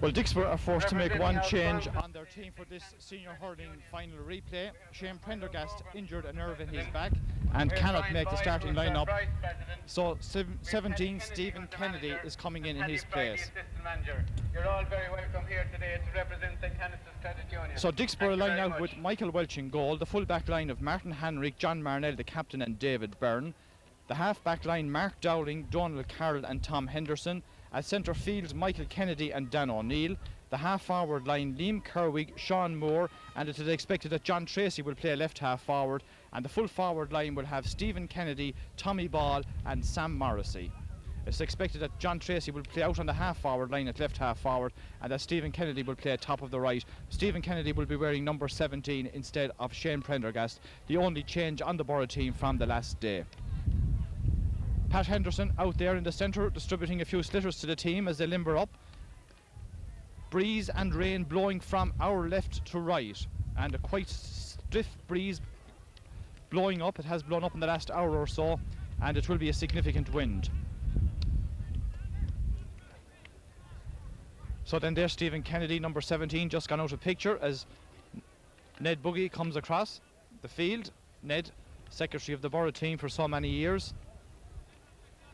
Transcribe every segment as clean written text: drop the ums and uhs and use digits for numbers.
Well, Dicksboro are forced to make one change on their team for this senior hurling final replay. Shane Prendergast injured a nerve in his back and cannot make the starting lineup. So 17 Stephen Kennedy is coming in his place. You're all very welcome here today to represent St. Canice's Credit Union. So Dicksboro line out with Michael Welch in goal, the full back line of Martin Hanrick, John Marnell the captain and David Byrne. The half back line Mark Dowling, Donald Carroll and Tom Henderson. At centre field Michael Kennedy and Dan O'Neill. The half forward line Liam Kerwig, Sean Moore, and it is expected that John Tracy will play left half forward, and the full forward line will have Stephen Kennedy, Tommy Ball and Sam Morrissey. It's expected that John Tracy will play out on the half forward line at left half forward, and that Stephen Kennedy will play at top of the right. Stephen Kennedy will be wearing number 17 instead of Shane Prendergast, the only change on the Borough team from the last day. Pat Henderson out there in the centre distributing a few slitters to the team as they limber up. Breeze and rain blowing from our left to right, and a quite stiff breeze blowing up. It has blown up in the last hour or so, and it will be a significant wind. So then there's Stephen Kennedy, number 17, just gone out of picture as Ned Buggy comes across the field. Ned, secretary of the Borough team for so many years,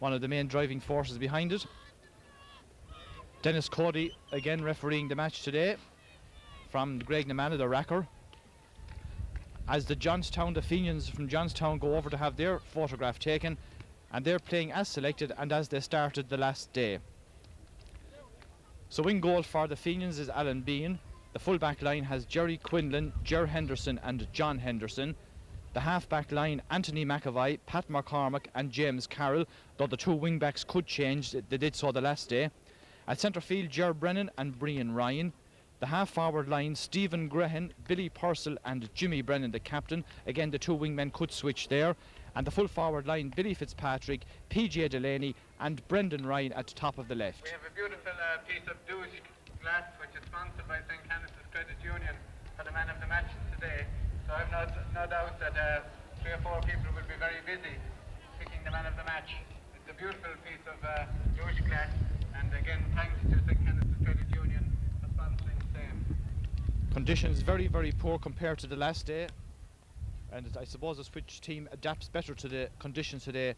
one of the main driving forces behind it. Dennis Cody again refereeing the match today from Greg Namana, the racker, as the Fenians from Johnstown go over to have their photograph taken, and they're playing as selected and as they started the last day. So in goal for the Fenians is Alan Bean. The full back line has Jerry Quinlan, Ger Henderson and John Henderson. The half-back line, Anthony McAvoy, Pat McCormick and James Carroll, though the two wing-backs could change, they did so the last day. At centre field, Ger Brennan and Brian Ryan. The half-forward line, Stephen Grehan, Billy Purcell and Jimmy Brennan, the captain. Again, the two wingmen could switch there. And the full forward line, Billy Fitzpatrick, PJ Delaney and Brendan Ryan at the top of the left. We have a beautiful piece of douche glass which is sponsored by St. Canice's Credit Union for the man of the match today. So I've no doubt that 3 or 4 people will be very busy picking the man of the match. It's a beautiful piece of douche glass, and again thanks to St. Canice's Credit Union for sponsoring the same. Conditions very, very poor compared to the last day, and I suppose which team adapts better to the conditions today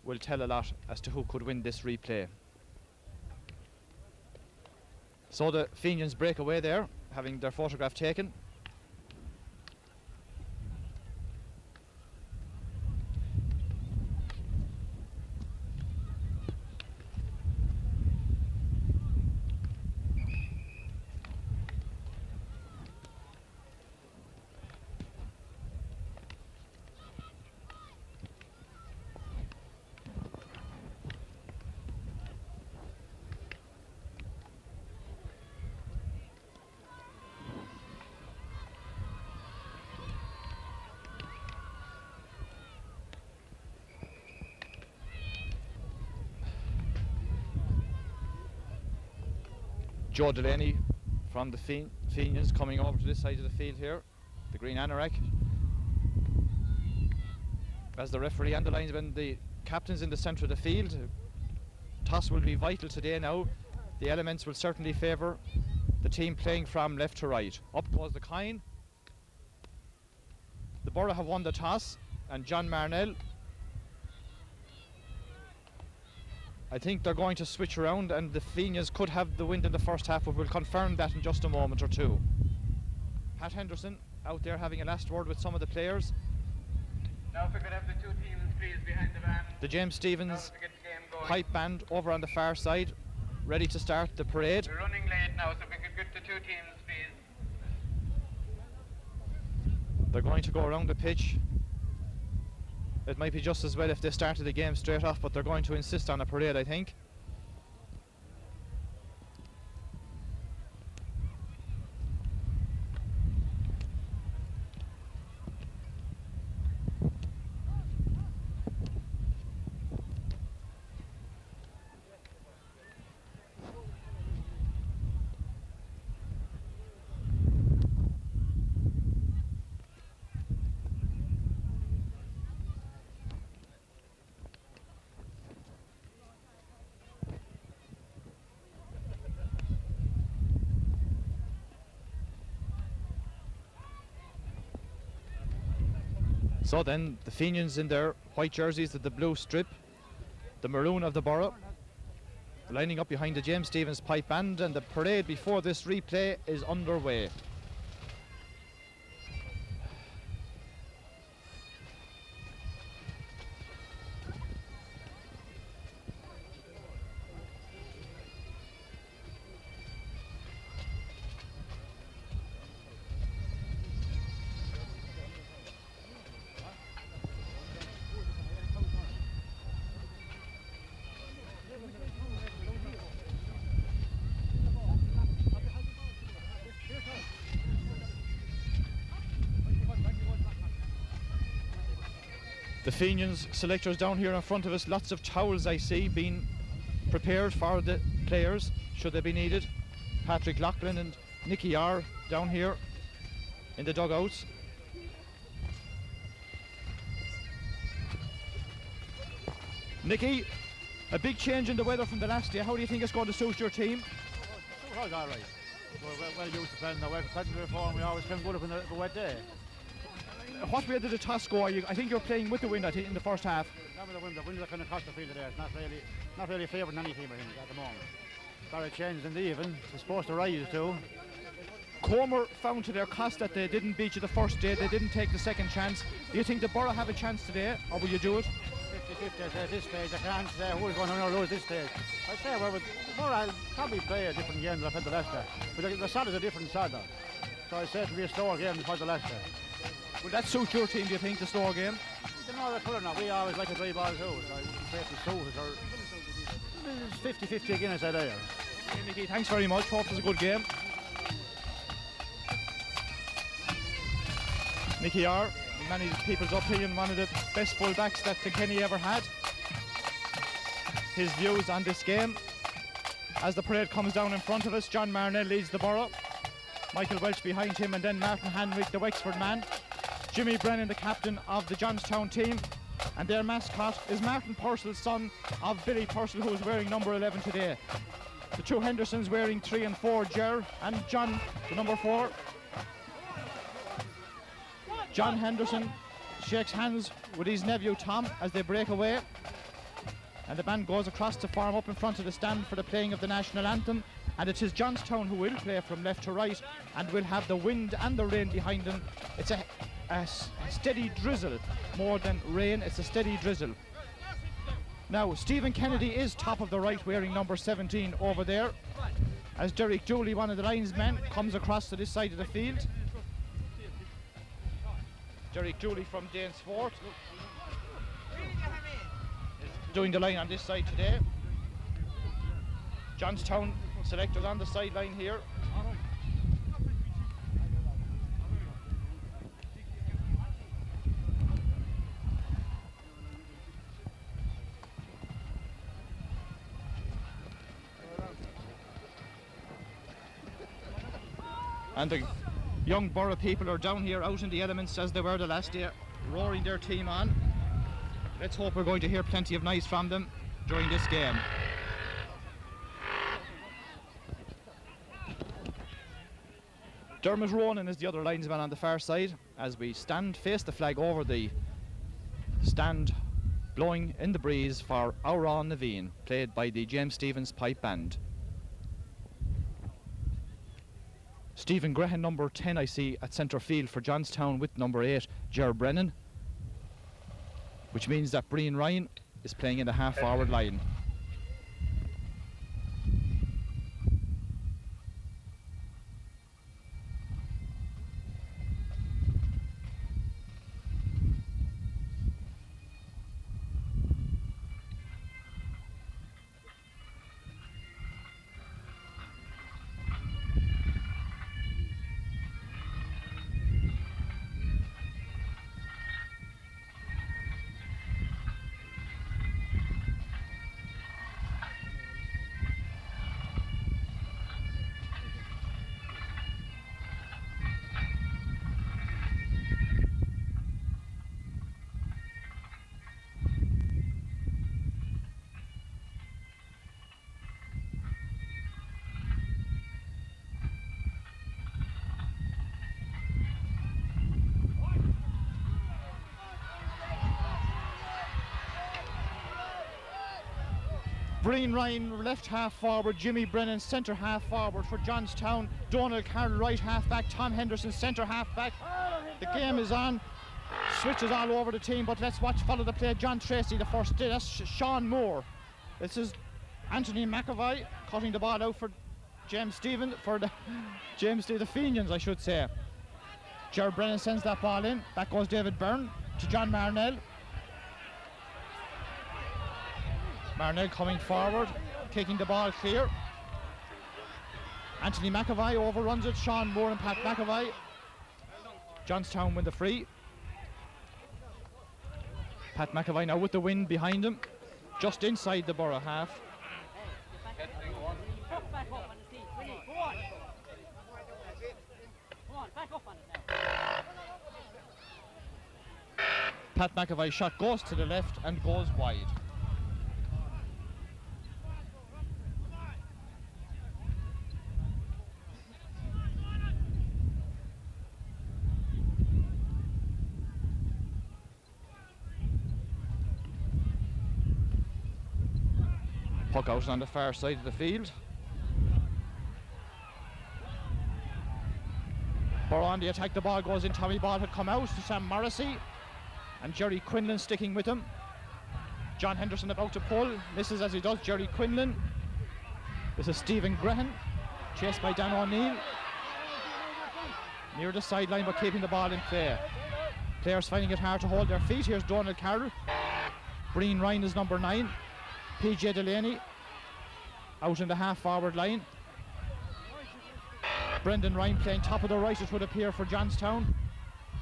will tell a lot as to who could win this replay. So the Fenians break away there, having their photograph taken. Joe Delaney from the Fenians coming over to this side of the field here, the green anorak. As the referee and the linesman, the captain's in the centre of the field. Toss will be vital today now. The elements will certainly favour the team playing from left to right. Up goes the coin. The Borough have won the toss, and John Marnell, I think they're going to switch around, and the Fenians could have the wind in the first half, but we'll confirm that in just a moment or two. Pat Henderson out there having a last word with some of the players. Now if we could have the two teams please behind the band. The James Stevens pipe band over on the far side, ready to start the parade. We're running late now, so if we could get the two teams please. They're going to go around the pitch. It might be just as well if they started the game straight off, but they're going to insist on a parade, I think. So then the Fenians in their white jerseys with the blue strip, the maroon of the borough, lining up behind the James Stephens pipe band, and the parade before this replay is underway. The Fenians selectors down here in front of us, lots of towels I see being prepared for the players should they be needed. Patrick Loughlin and Nicky are down here in the dugouts. Nicky, a big change in the weather from the last day. How do you think it's going to suit your team? It was all right. We're well used to playing the wet. Before, and we always came good up in the wet day. What way did the toss go? I think you're playing with the wind, I think, in the first half. The wind is kind of cost the field today. It's not really favouring any team, I think, at the moment. Sorry, changed in the even. It's supposed to rise too. Comer found to their cost that they didn't beat you the first day. They didn't take the second chance. Do you think the Borough have a chance today, or will you do it? 50-50 at this stage. I can't say who's going to lose this stage. I'd say Borough will probably play a different game than I played the last day. But the sod is a different sod though. So I'd say it'll be a slower game than the last day. Will that suit your team, do you think, the slower game? You know the colour now. We always like to play ball too. So I wouldn't say it's suit it, or it's 50-50 again, I said there. Hey, Mickey, thanks very much. Hope it was a good game. Nicky R, in many people's opinion, one of the best full-backs that Kilkenny ever had. His views on this game. As the parade comes down in front of us, John Marnell leads the Borough. Michael Welch behind him, and then Martin Hanwick, the Wexford man. Jimmy Brennan, the captain of the Johnstown team. And their mascot is Martin Purcell, son of Billy Purcell, who is wearing number 11 today. The two Hendersons wearing 3 and 4, Ger and John, the number 4. John Henderson shakes hands with his nephew Tom as they break away. And the band goes across to form up in front of the stand for the playing of the national anthem. And it is Johnstown who will play from left to right and will have the wind and the rain behind them. It's a steady drizzle, more than rain, it's a steady drizzle. Now, Stephen Kennedy is top of the right, wearing number 17 over there, as Derek Dooley, one of the linesmen, comes across to this side of the field. Derek Dooley from Danesfort is doing the line on this side today. Johnstown selectors on the sideline here. And the young Borough people are down here out in the elements as they were the last day, roaring their team on. Let's hope we're going to hear plenty of noise from them during this game. Dermot Ronan is the other linesman on the far side as we face the flag over the stand, blowing in the breeze for Aura Naveen, played by the James Stephens pipe band. Stephen Grehan, number 10, I see at centre field for Johnstown with number 8, Ger Brennan, which means that Brian Ryan is playing in the half-forward line. Breen Ryan left half forward, Jimmy Brennan centre half forward for Johnstown, Donald Carroll right half back, Tom Henderson centre half back. The game is on, switches all over the team, but let's follow the play. John Tracy the first, that's Sean Moore. This is Anthony McAvoy cutting the ball out for James Stephen, the Fenians I should say. Gerard Brennan sends that ball in, back goes David Byrne to John Marnell. Marnell coming forward, kicking the ball clear. Anthony McAvoy overruns it, Sean Moore and Pat McAvoy. Johnstown win the free. Pat McAvoy now with the wind behind him, just inside the Borough half. Pat McAvoy's shot goes to the left and goes wide. Puck out on the far side of the field. Borough on the attack, the ball goes in. Tommy Ball had come out to Sam Morrissey and Jerry Quinlan sticking with him. John Henderson about to pull, misses as he does. Jerry Quinlan. This is Stephen Grehan, chased by Dan O'Neill. Near the sideline but keeping the ball in play. Players finding it hard to hold their feet. Here's Donald Carroll. Breen Ryan is number 9. PJ Delaney out in the half forward line. Brendan Ryan playing top of the right, it would appear, for Johnstown.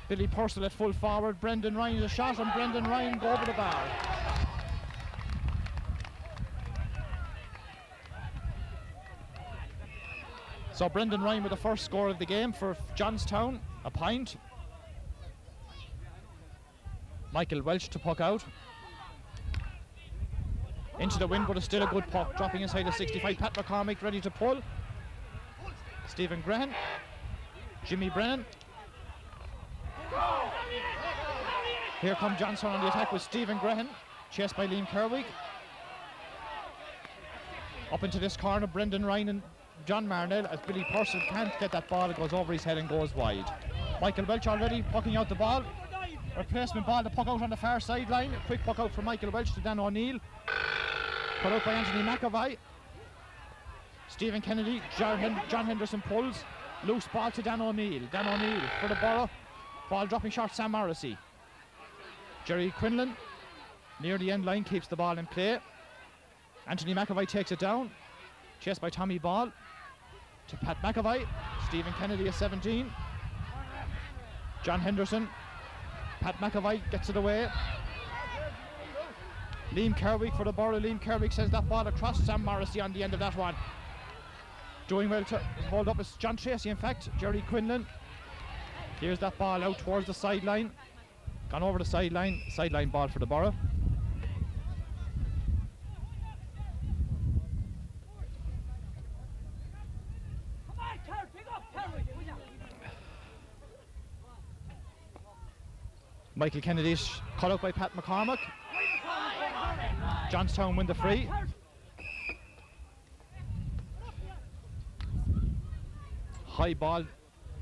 Billy Purcell at full forward. Brendan Ryan, a shot, and Brendan Ryan go over the bar. So Brendan Ryan with the first score of the game for Johnstown, a point. Michael Welch to puck out. Into the wind, but it's still a good puck, dropping inside the 65. Pat McCormick ready to pull. Stephen Grehan. Jimmy Brennan. Here come Johnson on the attack with Stephen Grehan, chased by Liam Kerwig. Up into this corner, Brendan Ryan and John Marnell, as Billy Purcell can't get that ball. It goes over his head and goes wide. Michael Welch already pucking out the ball. Replacement ball, the puck out on the far sideline. A quick puck out from Michael Welch to Dan O'Neill. Put out by Anthony McAvoy. Stephen Kennedy, John Henderson pulls. Loose ball to Dan O'Neill. Dan O'Neill for the Borough. Ball dropping short, Sam Morrissey. Jerry Quinlan near the end line keeps the ball in play. Anthony McAvoy takes it down. Chased by Tommy Ball to Pat McAvoy. Stephen Kennedy at 17. John Henderson. Pat McAvoy gets it away. Liam Kerwig for the Borough. Liam Kerwig sends that ball across. Sam Morrissey on the end of that one. Doing well to hold up is John Tracy, in fact. Jerry Quinlan. Here's that ball out towards the sideline. Gone over the sideline. Sideline ball for the Borough. Michael Kennedy's cut out by Pat McCormick. Johnstown win the free. High ball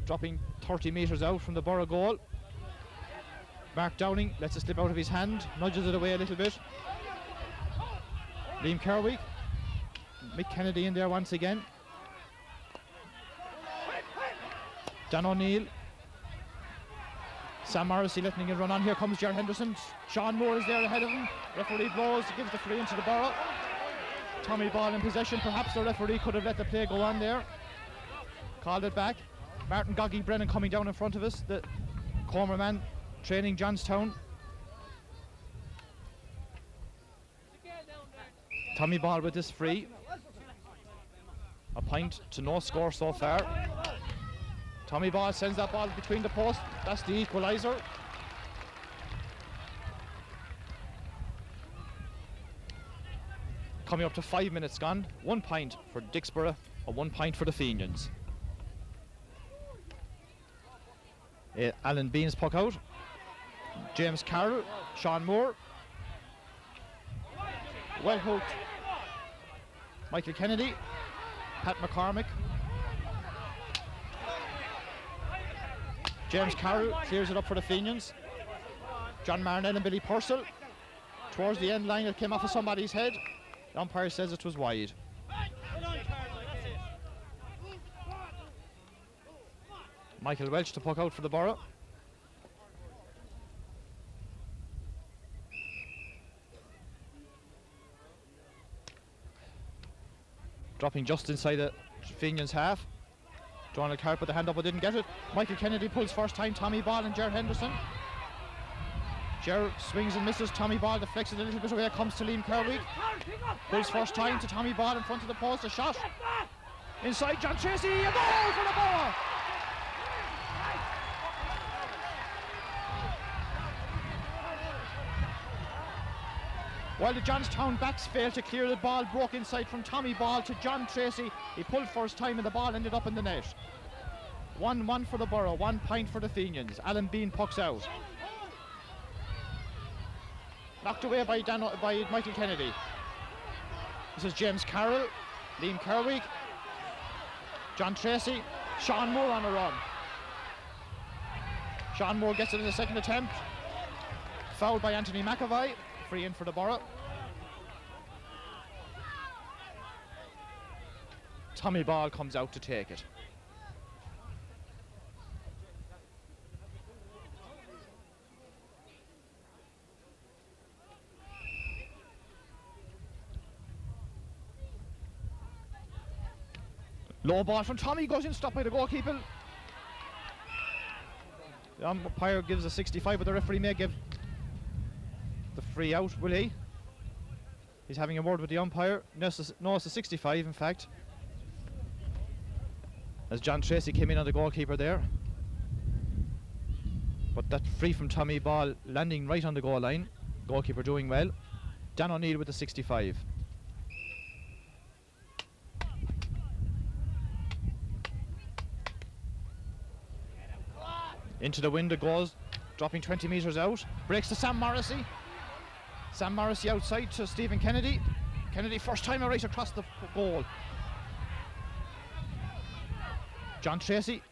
dropping 30 metres out from the Borough goal. Mark Downing lets it slip out of his hand, nudges it away a little bit. Liam Kerwig. Mick Kennedy in there once again. Dan O'Neill. Sam Morrissey letting it run on. Here comes Gerard Henderson. Sean Moore is there ahead of him. Referee blows, gives the free into the Borough. Tommy Ball in possession. Perhaps the referee could have let the play go on there. Called it back. Martin Goggy Brennan coming down in front of us, the Comer man training Johnstown. Tommy Ball with this free. A point to no score so far. Tommy Ball sends that ball between the posts. That's the equaliser. Coming up to 5 minutes gone. 1 point for Dicksboro and 1 point for the Fenians. Alan Beans puck out. James Carroll, Sean Moore. Well hooked Michael Kennedy, Pat McCormick. James Carroll clears it up for the Fenians. John Marnell and Billy Purcell. Towards the end line, it came off of somebody's head. The umpire says it was wide. Michael Welch to puck out for the Borough. Dropping just inside the Fenians half. Donald Carr put the hand up but didn't get it. Michael Kennedy pulls first time. Tommy Ball and Ger Henderson. Ger swings and misses. Tommy Ball deflects it a little bit away. Comes to Liam Kerwig. Pulls first time to Tommy Ball in front of the post. A shot. Inside John Tracy. A goal for the Borough. While the Johnstown backs failed to clear, the ball broke inside from Tommy Ball to John Tracy. He pulled first time and the ball ended up in the net. 1-1 for the Borough, 1 point for the Fenians. Alan Bean pucks out. Knocked away by Michael Kennedy. This is James Carroll, Liam Kerwig, John Tracy, Sean Moore on a run. Sean Moore gets it in the second attempt. Fouled by Anthony McAvoy. Free in for the Borough. Tommy Ball comes out to take it. Low ball from Tommy, goes in, stopped by the goalkeeper. The umpire gives a 65, but the referee may give the free out, will he? He's having a word with the umpire. No, it's a 65 in fact. As John Tracy came in on the goalkeeper there. But that free from Tommy Ball landing right on the goal line. Goalkeeper doing well. Dan O'Neill with the 65. Into the wind it goes, dropping 20 metres out. Breaks to Sam Morrissey. Sam Morrissey outside to Stephen Kennedy. Kennedy first time right across the goal. John Tracy,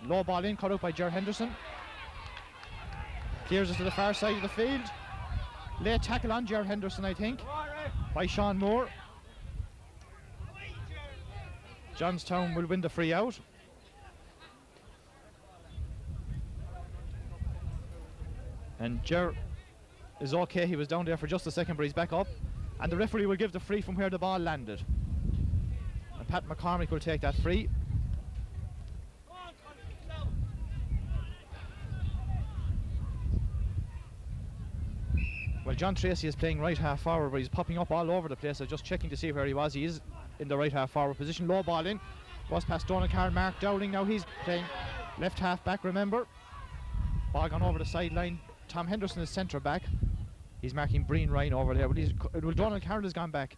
low ball in, cut out by Ger Henderson. Clears it to the far side of the field. Late tackle on Ger Henderson, I think, by Sean Moore. Johnstown will win the free out. And Ger is okay, he was down there for just a second, but he's back up. And the referee will give the free from where the ball landed. And Pat McCormick will take that free. Well, John Tracy is playing right half forward, but he's popping up all over the place. I'm just checking to see where he was. He is in the right half forward position. Low ball in. Goes past Donald Carr, Mark Dowling. Now he's playing left half back, remember. Ball gone over the sideline. Tom Henderson is centre back. He's marking Breen Ryan over there. But Donald Carroll has gone back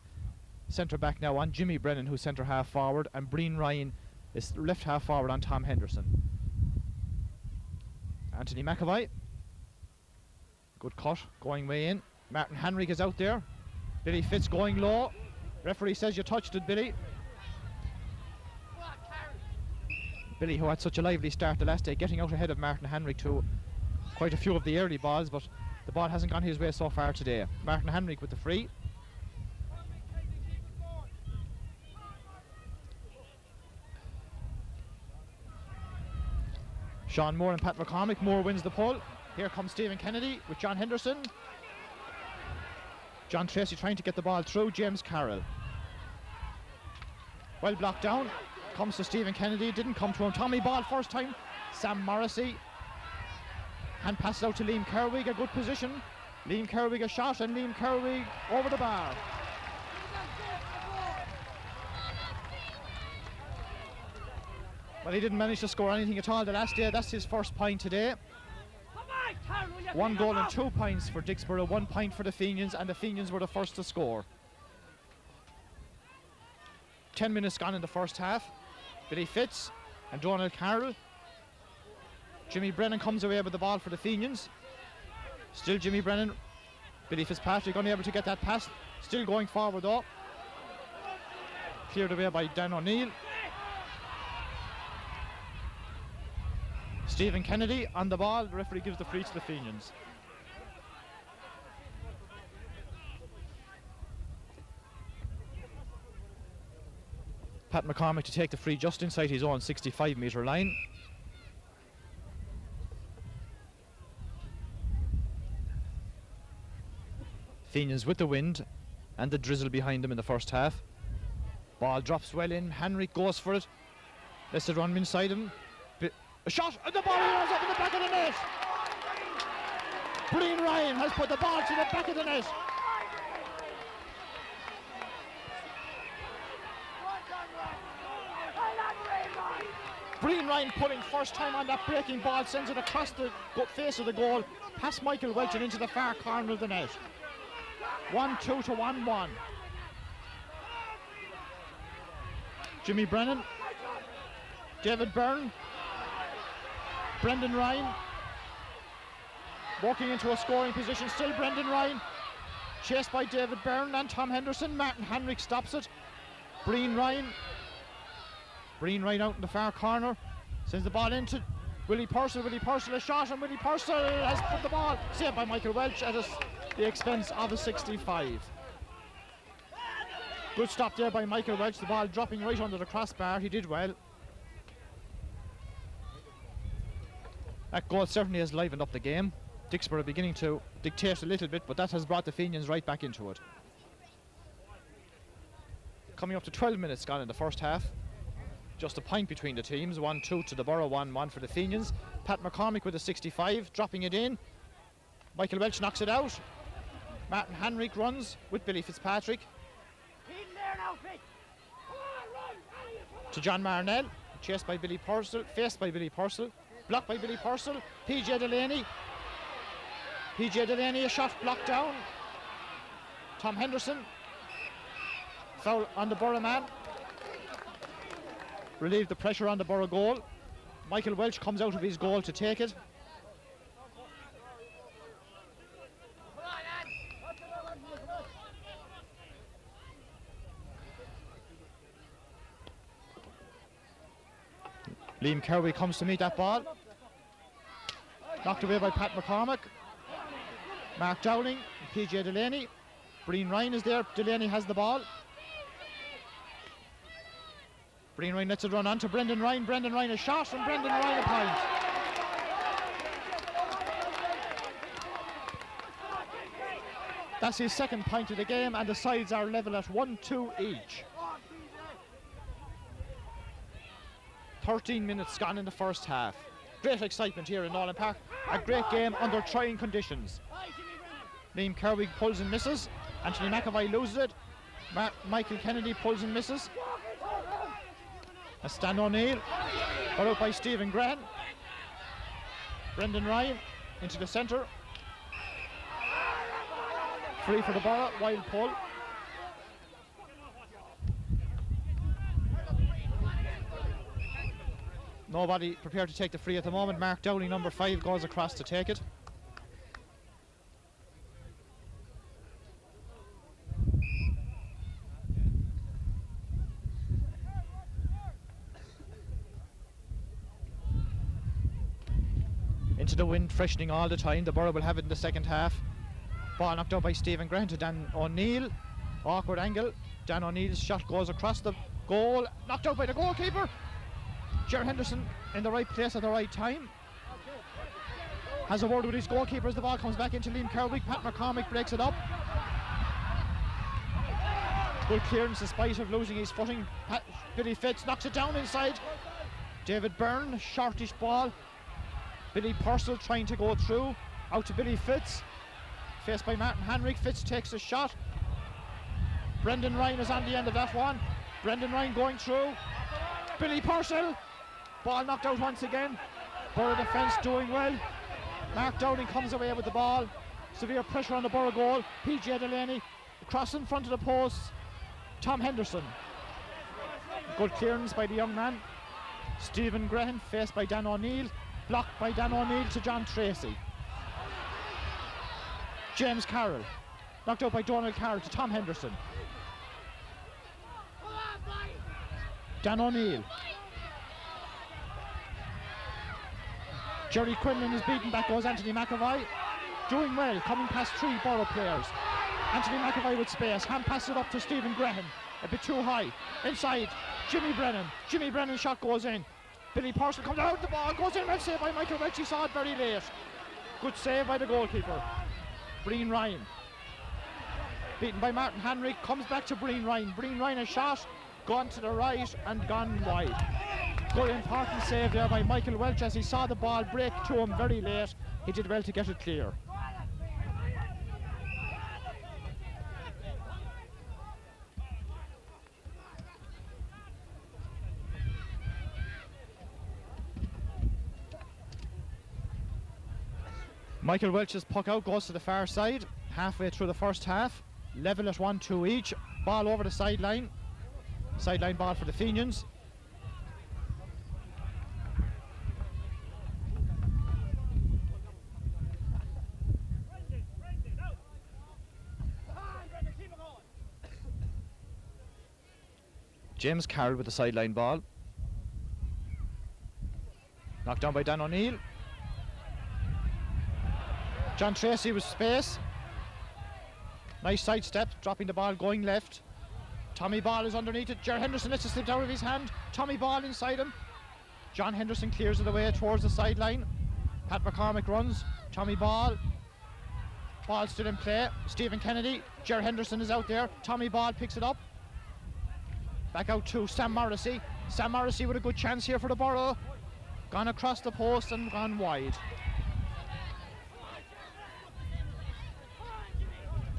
centre back now on Jimmy Brennan, who's centre half forward, and Breen Ryan is left half forward on Tom Henderson. Anthony McAvoy. Good cut, going way in. Martin Henrik is out there. Billy Fitz going low. Referee says you touched it, Billy. Billy, who had such a lively start the last day, getting out ahead of Martin Henrik to quite a few of the early balls, but the ball hasn't gone his way so far today. Martin Henrik with the free. Sean Moore and Pat McCormick. Moore wins the pull. Here comes Stephen Kennedy with John Henderson. John Tracy trying to get the ball through. James Carroll. Well blocked down. Comes to Stephen Kennedy. Didn't come to him. Tommy Ball first time. Sam Morrissey. Hand passes out to Liam Kerwig. A good position. Liam Kerwig a shot, and Liam Kerwig over the bar. Well, he didn't manage to score anything at all the last day. That's his first point today. 1 goal and 2 points for Dicksboro, 1 point for the Fenians, and the Fenians were the first to score. 10 minutes gone in the first half. Billy Fitz and Donald Carroll. Jimmy Brennan comes away with the ball for the Fenians. Still Jimmy Brennan. Billy Fitzpatrick unable to get that pass. Still going forward though. cleared away by Dan O'Neill. Stephen Kennedy on the ball. The referee gives the free to the Fenians. Pat McCormick to take the free just inside his own 65-metre line. Fenians with the wind and the drizzle behind them in the first half. Ball drops well in. Henrik goes for it. Lets it run inside him. A shot, and the ball goes up in the back of the net. Brian Ryan has put the ball to the back of the net. Brian Ryan pulling first time on that breaking ball, sends it across the face of the goal, past Michael Welch and into the far corner of the net. 1-2 to 1-1. Jimmy Brennan, David Byrne, Brendan Ryan, walking into a scoring position, still Brendan Ryan, chased by David Byrne and Tom Henderson. Martin Henrik stops it. Brian Ryan out in the far corner, sends the ball into Willie Purcell. Willie Purcell a shot, and Willie Purcell has put the ball, saved by Michael Welch at the expense of a 65. Good stop there by Michael Welch, the ball dropping right under the crossbar. He did well. That goal certainly has livened up the game. Dicksboro beginning to dictate a little bit, but that has brought the Fenians right back into it. Coming up to 12 minutes gone in the first half. Just a point between the teams. 1-2 to the Borough, 1-1 for the Fenians. Pat McCormick with a 65, dropping it in. Michael Welch knocks it out. Martin Henrik runs with Billy Fitzpatrick. To John Marnell, chased by Billy Purcell, faced by Billy Purcell, blocked by Billy Purcell. PJ Delaney, a shot blocked down. Tom Henderson, foul on the Borough man. Relieved the pressure on the Borough goal. Michael Welch comes out of his goal to take it. Liam Kerry comes to meet that ball. Knocked away by Pat McCormick. Mark Dowling, PJ Delaney. Brian Ryan is there. Delaney has the ball. Brian Ryan lets it run on to Brendan Ryan. Brendan Ryan a shot, and Brendan Ryan a point. That's his second point of the game, and the sides are level at 1-2 each. 13 minutes gone in the first half. Great excitement here in Nolan Park. A great game under trying conditions. Liam Kerwig pulls and misses. Anthony McAvoy loses it. Michael Kennedy pulls and misses. A Stan O'Neill, followed by Stephen Graham. Brendan Ryan into the centre. Free for the Borough, wild pull. Nobody prepared to take the free at the moment. Mark Dowling, number 5, goes across to take it. Into the wind, freshening all the time. The Borough will have it in the second half. Ball knocked out by Stephen Grant to Dan O'Neill. Awkward angle. Dan O'Neill's shot goes across the goal. Knocked out by the goalkeeper. Ger Henderson in the right place at the right time. Has a word with his goalkeeper as the ball comes back into Liam Kerwick. Pat McCormick breaks it up. Good clearance in spite of losing his footing. Billy Fitz knocks it down inside. David Byrne, shortish ball. Billy Purcell trying to go through. Out to Billy Fitz. Faced by Martin Henrik. Fitz takes a shot. Brendan Ryan is on the end of that one. Brendan Ryan going through. Billy Purcell. Ball knocked out once again. Borough defence doing well. Mark Downing comes away with the ball. Severe pressure on the Borough goal. PJ Delaney across in front of the post. Tom Henderson. Good clearance by the young man. Stephen Graham faced by Dan O'Neill. Blocked by Dan O'Neill to John Tracy. James Carroll. Knocked out by Donald Carroll to Tom Henderson. Dan O'Neill. Jerry Quinlan is beaten, back goes Anthony McAvoy. Doing well, coming past 3 Borough players. Anthony McAvoy with space, hand passes it up to Stephen Graham. A bit too high. Inside, Jimmy Brennan. Jimmy Brennan's shot goes in. Billy Purcell comes out, the ball goes in, well saved by Michael Welch. He saw it very late. Good save by the goalkeeper. Breen Ryan. Beaten by Martin Henrik, comes back to Breen Ryan. Breen Ryan a shot, gone to the right and gone wide. Good important save there by Michael Welch as he saw the ball break to him very late. He did well to get it clear. Michael Welch's puck out goes to the far side, halfway through the first half. Level at 1-2 each. Ball over the sideline. Sideline ball for the Fenians. James Carroll with the sideline ball. Knocked down by Dan O'Neill. John Tracy with space. Nice sidestep, dropping the ball, going left. Tommy Ball is underneath it. Ger Henderson lets it slip out of his hand. Tommy Ball inside him. John Henderson clears it away towards the sideline. Pat McCormick runs. Tommy Ball. Ball still in play. Stephen Kennedy. Ger Henderson is out there. Tommy Ball picks it up. Back out to Sam Morrissey. Sam Morrissey with a good chance here for the Borough. Gone across the post and gone wide.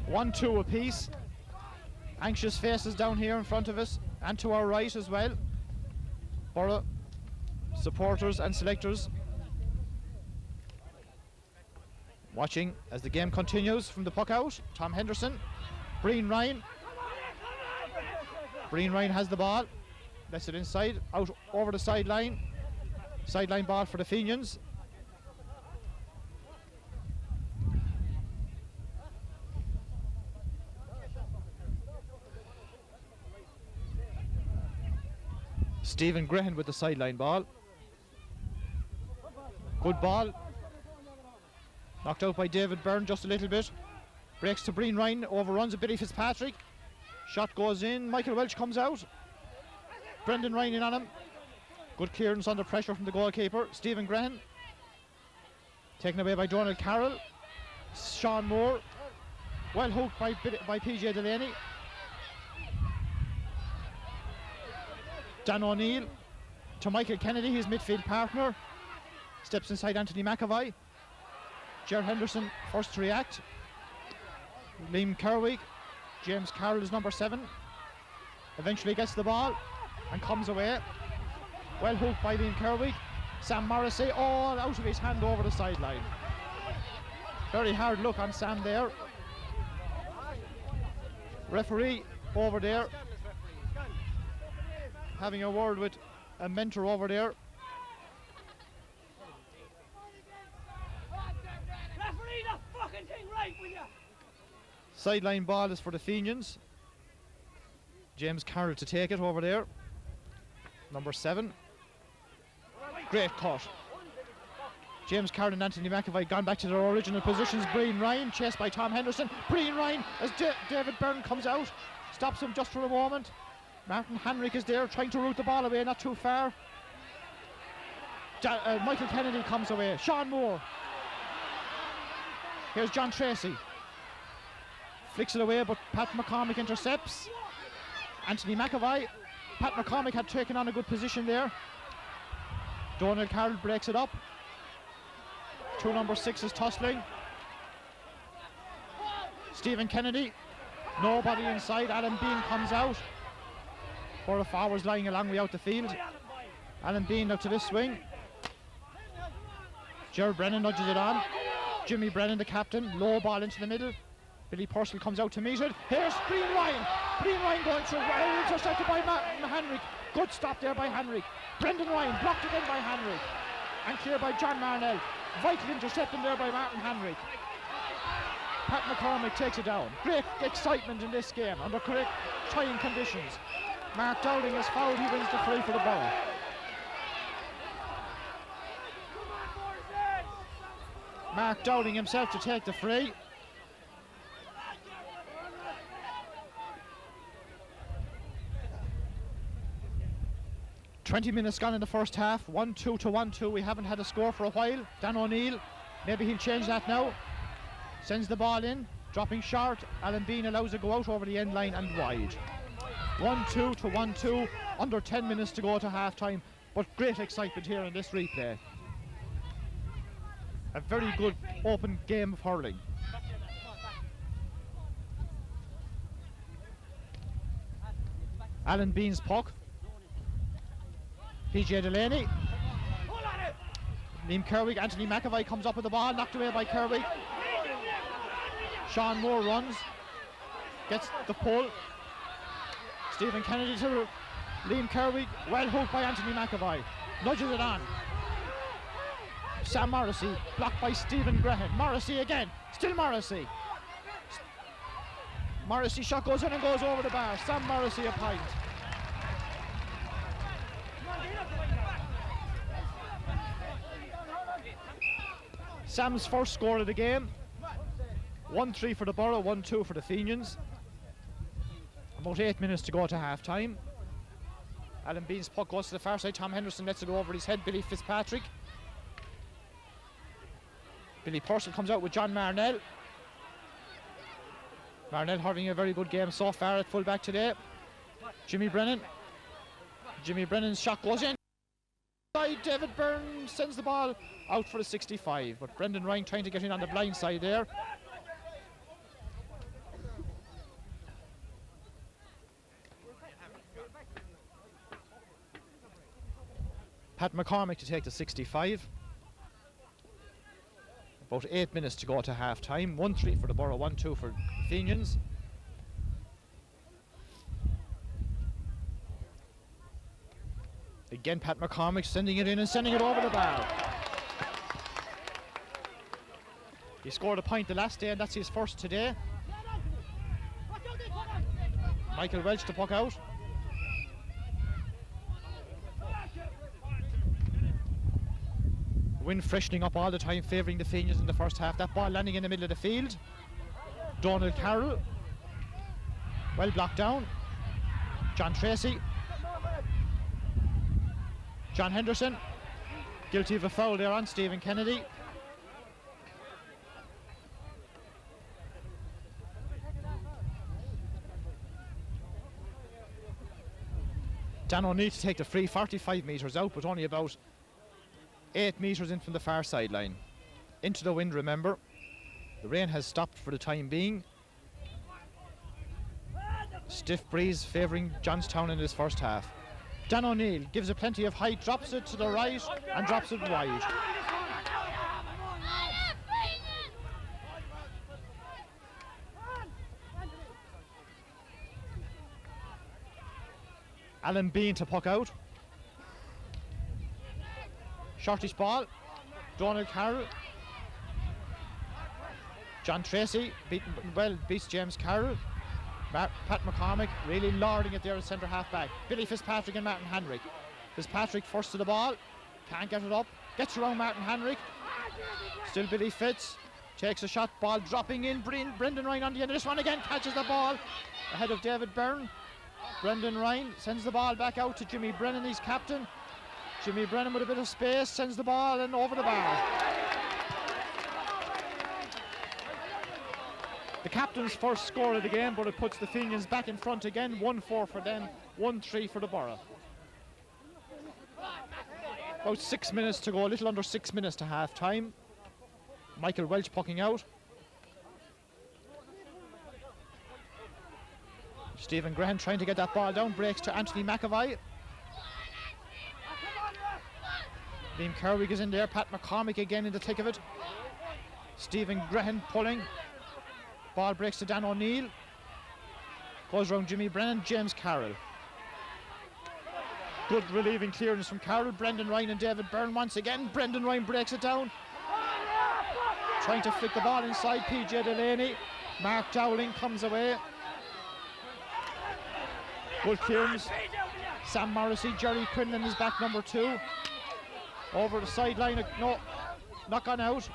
1-2 apiece. Anxious faces down here in front of us and to our right as well. Borough supporters and selectors watching as the game continues from the puck out. Tom Henderson, Breen Ryan. Breen Ryan has the ball, lets it inside, out over the sideline. Sideline ball for the Fenians. Stephen Graham with the sideline ball. Good ball. Knocked out by David Byrne just a little bit. Breaks to Breen Ryan, overruns a Billy Fitzpatrick. Shot goes in, Michael Welch comes out. Brendan Ryan in on him. Good clearance under pressure from the goalkeeper. Stephen Graham. Taken away by Donald Carroll. Sean Moore. Well hooked by PJ Delaney. Dan O'Neill to Michael Kennedy, his midfield partner. Steps inside Anthony McAvoy. Ger Henderson first to react. Liam Kerwig. James Carroll is number 7. Eventually gets the ball and comes away. Well hooked by Liam Kerwig. Sam Morrissey all out of his hand over the sideline. Very hard look on Sam there. Referee over there having a word with a mentor over there. Referee the fucking thing right, will ya? Sideline ball is for the Fenians. James Carroll to take it over there. Number 7. Great cut. James Carroll and Anthony McAvoy gone back to their original positions. Breen Ryan chased by Tom Henderson. Breen Ryan as David Byrne comes out. Stops him just for a moment. Martin Henrik is there trying to root the ball away, not too far. Michael Kennedy comes away. Sean Moore. Here's John Tracy. Flicks it away, but Pat McCormick intercepts. Anthony McAvoy. Pat McCormick had taken on a good position there. Donald Carroll breaks it up. 2 number 6 is tussling. Stephen Kennedy. Nobody inside. Alan Bean comes out. Borough forwards lying a long way out the field. Alan Bean up to this swing. Gerald Brennan nudges it on. Jimmy Brennan, the captain, low ball into the middle. Billy Purcell comes out to meet it. Here's Breen Ryan. Breen Ryan going through. Well intercepted by Henrik. Good stop there by Henrik. Brendan Ryan blocked again by Henrik. And cleared by John Marnell. Vital intercepting there by Martin Henrik. Pat McCormick takes it down. Great excitement in this game under correct trying conditions. Mark Dowling is fouled, he wins the free for the Borough. Mark Dowling himself to take the free. "20 minutes gone in the first half, 1-2 to 1-2. We haven't had a score for a while. Dan O'Neill, maybe he'll change that now. Sends the ball in, dropping short. Alan Bean allows it to go out over the end line and wide. 1-2 to 1-2, under 10 minutes to go to half time, but great excitement here in this replay. A very good open game of hurling. Alan Bean's puck. PJ Delaney. Liam Kerwig, Anthony McAvoy comes up with the ball, knocked away by Kerwig. Sean Moore runs, gets the pull. Stephen Kennedy to Liam Kerwig, well hooked by Anthony McAvoy. Nudges it on. Sam Morrissey, blocked by Stephen Graham. Morrissey again, still Morrissey. Morrissey shot goes in and goes over the bar. Sam Morrissey a point. Sam's first score of the game. 1-3 for the Borough, 1-2 for the Fenians. About 8 minutes to go to half time. Alan Bean's puck goes to the far side. Tom Henderson lets it go over his head. Billy Fitzpatrick. Billy Purcell comes out with John Marnell. Marnell having a very good game so far at fullback today. Jimmy Brennan. Jimmy Brennan's shot goes in. David Byrne sends the ball out for the 65, but Brendan Ryan trying to get in on the blind side there. Pat McCormick to take the 65. About 8 minutes to go to half time. 1-3 for the Borough, 1-2 for Fenians. Again, Pat McCormick sending it in and sending it over the bar. He scored a point the last day and that's his first today. Michael Welch to puck out. Wind freshening up all the time, favouring the Fenians in the first half. That ball landing in the middle of the field. Donald Carroll. Well blocked down. John Tracy. John Henderson. Guilty of a foul there on Stephen Kennedy. Dan O'Neill to take the free, 45 metres out, but only about 8 metres in from the far sideline. Into the wind, remember. The rain has stopped for the time being. Stiff breeze favouring Johnstown in this first half. Dan O'Neill gives it plenty of height, drops it to the right and drops it wide. Alan Bean to puck out. Shortish ball. Donald Carroll. John Tracy beats James Carroll. Pat McCormick really lording it there at centre half back. Billy Fitzpatrick and Martin Henrik. Fitzpatrick first to the ball. Can't get it up. Gets around Martin Henrik. Still Billy Fitz. Takes a shot. Ball dropping in. Brendan Ryan on the end of this one again. Catches the ball ahead of David Byrne. Brendan Ryan sends the ball back out to Jimmy Brennan, his captain. Jimmy Brennan with a bit of space sends the ball and over the bar. The captain's first score of the game, but it puts the Fenians back in front again. 1-4 for them, 1-3 for the Borough. About 6 minutes to go, a little under 6 minutes to half time. Michael Welch pucking out. Stephen Graham trying to get that ball down, breaks to Anthony McAvoy. Liam Kerwig is in there, Pat McCormick again in the thick of it. Stephen Graham pulling. Ball breaks to Dan O'Neill. Goes around Jimmy Brennan, James Carroll. Good relieving clearance from Carroll. Brendan Ryan and David Byrne once again. Brendan Ryan breaks it down. Trying to flick the ball inside, PJ Delaney. Mark Dowling comes away. Good clearance. Sam Morrissey, Jerry Quinlan is back, number 2. Over the sideline, no, not gone out.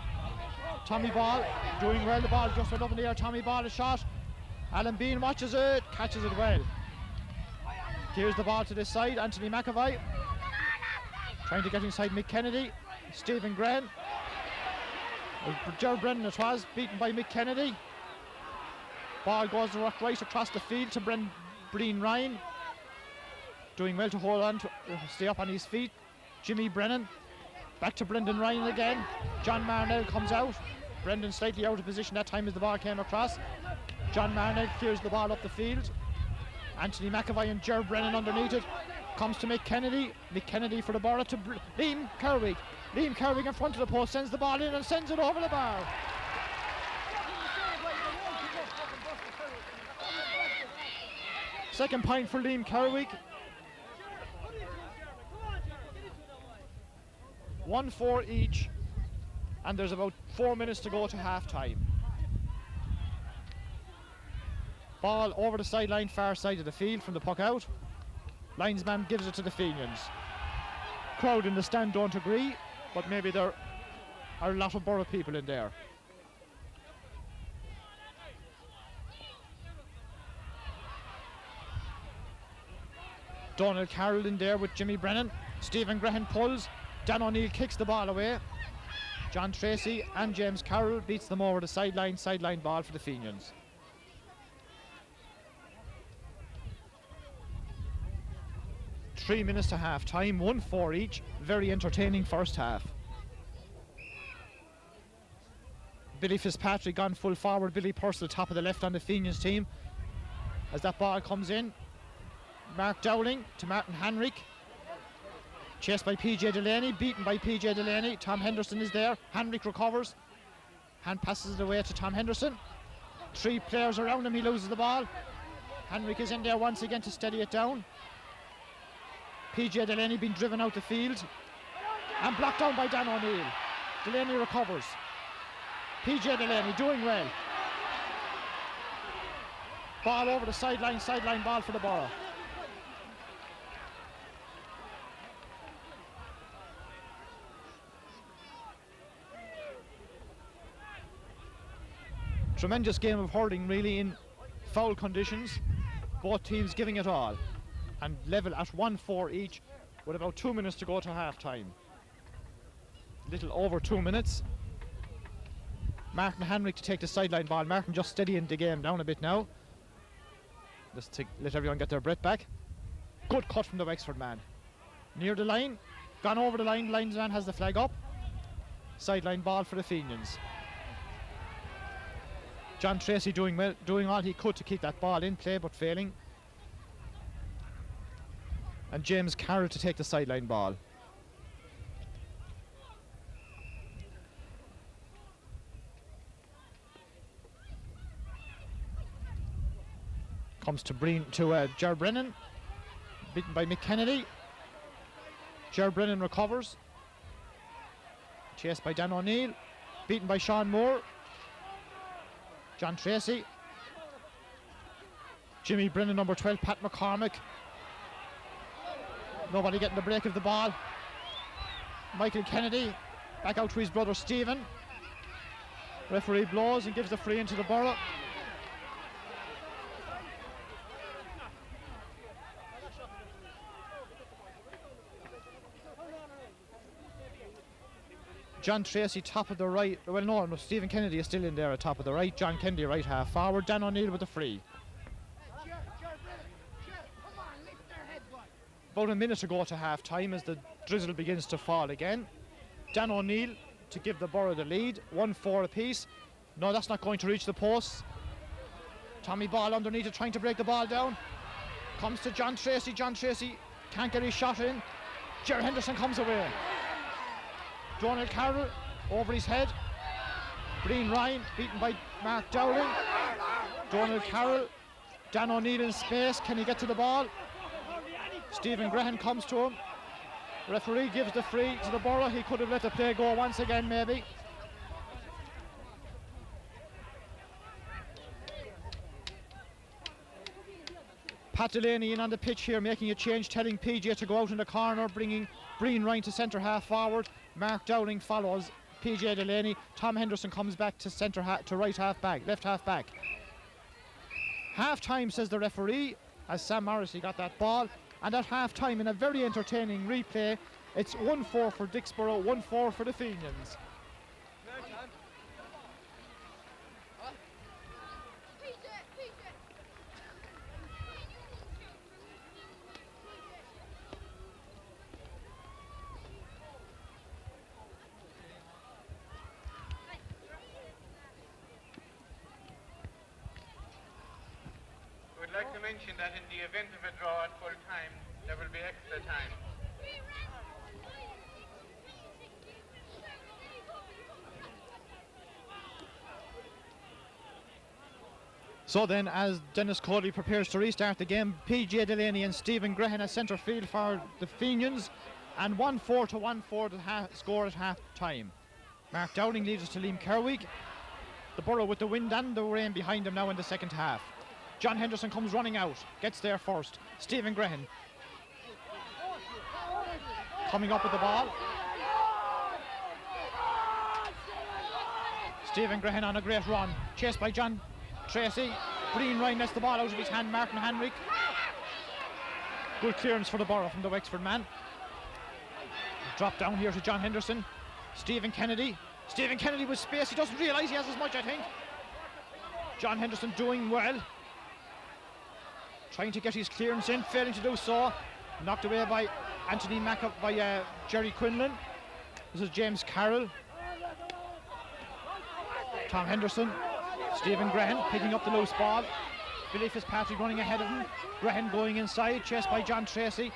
Tommy Ball doing well, the ball just went up in the air. Tommy Ball, a shot. Alan Bean watches it, catches it well. Here's the ball to this side, Anthony McAvoy. Trying to get inside Mick Kennedy. Stephen Graham. Ger Brennan it was, beaten by Mick Kennedy. Ball goes right across the field to Breen Ryan. Doing well to hold on, to stay up on his feet. Jimmy Brennan. Back to Brendan Ryan again. John Marnell comes out. Brendan slightly out of position that time as the ball came across. John Marnell clears the ball up the field. Anthony McAvoy and Ger Brennan underneath it. Comes to Mick Kennedy. Mick Kennedy for the ball to Liam Kerwig. Liam Kerwig in front of the post, sends the ball in and sends it over the bar. Second point for Liam Kerwig. 1-4 each, and there's about 4 minutes to go to half time. Ball over the sideline, far side of the field from the puck out. Linesman gives it to the Fenians. Crowd in the stand don't agree, but maybe there are a lot of Borough people in there. Donald Carroll in there with Jimmy Brennan. Stephen Graham pulls. Dan O'Neill kicks the ball away. John Tracy and James Carroll beats them over the sideline ball for the Fenians. Three minutes to half time, 1-4 each. Very entertaining first half. Billy Fitzpatrick gone full forward. Billy Purcell top of the left on the Fenians team. As that ball comes in, Mark Dowling to Martin Henrik. Chased by PJ Delaney, beaten by PJ Delaney. Tom Henderson is there. Henrik recovers. Hand passes it away to Tom Henderson. 3 players around him, he loses the ball. Henrik is in there once again to steady it down. PJ Delaney being driven out the field and blocked down by Dan O'Neill. Delaney recovers. PJ Delaney doing well. Ball over the sideline ball for the Borough. Tremendous game of hurling, really, in foul conditions. Both teams giving it all. And level at 1-4 each, with about 2 minutes to go to half time. Little over 2 minutes. Martin Henrik to take the sideline ball. Martin just steadying the game down a bit now. Just to let everyone get their breath back. Good cut from the Wexford man. Near the line, gone over the line. Linesman has the flag up. Sideline ball for the Fenians. John Tracy doing well, doing all he could to keep that ball in play, but failing. And James Carroll to take the sideline ball. Comes to Ger Brennan, beaten by Mick Kennedy. Ger Brennan recovers. Chased by Dan O'Neill, beaten by Sean Moore. John Tracy. Jimmy Brennan, number 12, Pat McCormick. Nobody getting the break of the ball. Michael Kennedy back out to his brother Stephen. Referee blows and gives the free into the Borough. John Tracy top of the right. Well, no, Stephen Kennedy is still in there at top of the right. John Kennedy right half forward. Dan O'Neill with the free. About a minute to go to half time as the drizzle begins to fall again. Dan O'Neill to give the Borough the lead. 1-4 apiece. No, that's not going to reach the posts. Tommy Ball underneath it, trying to break the ball down. Comes to John Tracy. John Tracy can't get his shot in. Jerry Henderson comes away. Donald Carroll over his head. Breen Ryan beaten by Mark Dowling. Donald Carroll. Dan O'Neill in space. Can he get to the ball? Stephen Graham comes to him. Referee gives the free to the Borough. He could have let the play go once again, maybe. Pat Delaney in on the pitch here, making a change, telling PJ to go out in the corner, bringing Brian Ryan to centre half forward. Mark Dowling follows PJ Delaney. Tom Henderson comes back to right half back, left half back. Half time, says the referee, as Sam Morrissey got that ball. And at half time, in a very entertaining replay, it's 1-4 for Dicksboro, 1-4 for the Fenians. We'd like to mention that in the event of a draw at full time, there will be extra time. So then, as Dennis Cody prepares to restart the game, PJ Delaney and Stephen Grehan at centre field for the Fenians, and 1-4 to 1-4 the score at half time. Mark Dowling leads us to Liam Kerwig. The Borough with the wind and the rain behind them now in the second half. John Henderson comes running out, gets there first. Stephen Grehan coming up with the ball. Stephen Grehan on a great run, chased by John Tracy. Brian Ryan lets the ball out of his hand. Martin Henrik. Good clearance for the Borough from the Wexford man. Drop down here to John Henderson. Stephen Kennedy. Stephen Kennedy with space. He doesn't realise he has as much, I think. John Henderson doing well. Trying to get his clearance in, failing to do so. Knocked away by Jerry Quinlan. This is James Carroll. Tom Henderson. Stephen Grehan picking up the loose ball. Billy Fitzpatrick running ahead of him. Grehan going inside, chased by John Tracy.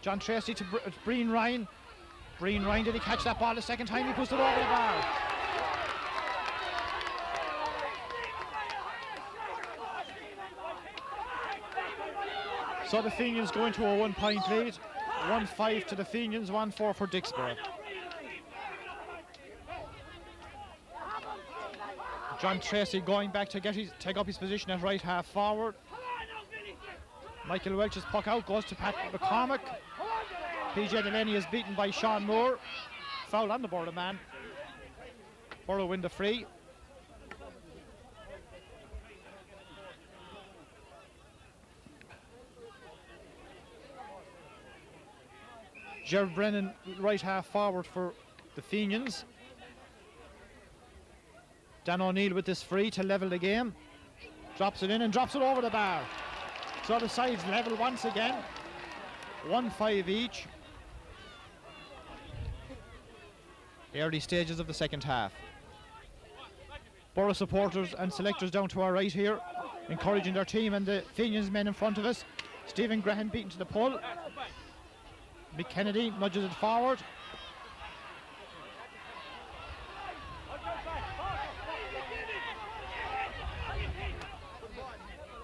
John Tracy to Brian Ryan. Brian Ryan, did he catch that ball the second time? He puts it over the bar. So the Fenians go into a 1-point lead. 1-5 to the Fenians, 1-4 for Dicksboro. John Tracy going back to take up his position at right half forward. Michael Welch's puck out, goes to Pat McCormick. PJ Delaney is beaten by Sean Moore. Foul on the Borough man. Borough win the free. Gerard Brennan right half forward for the Fenians. Dan O'Neill with this free to level the game. Drops it in and drops it over the bar. So the sides level once again. 1-5 each. Early stages of the second half. Borough supporters and selectors down to our right here, encouraging their team, and the Fenians men in front of us. Stephen Grehan beaten to the pull. Mick Kennedy nudges it forward.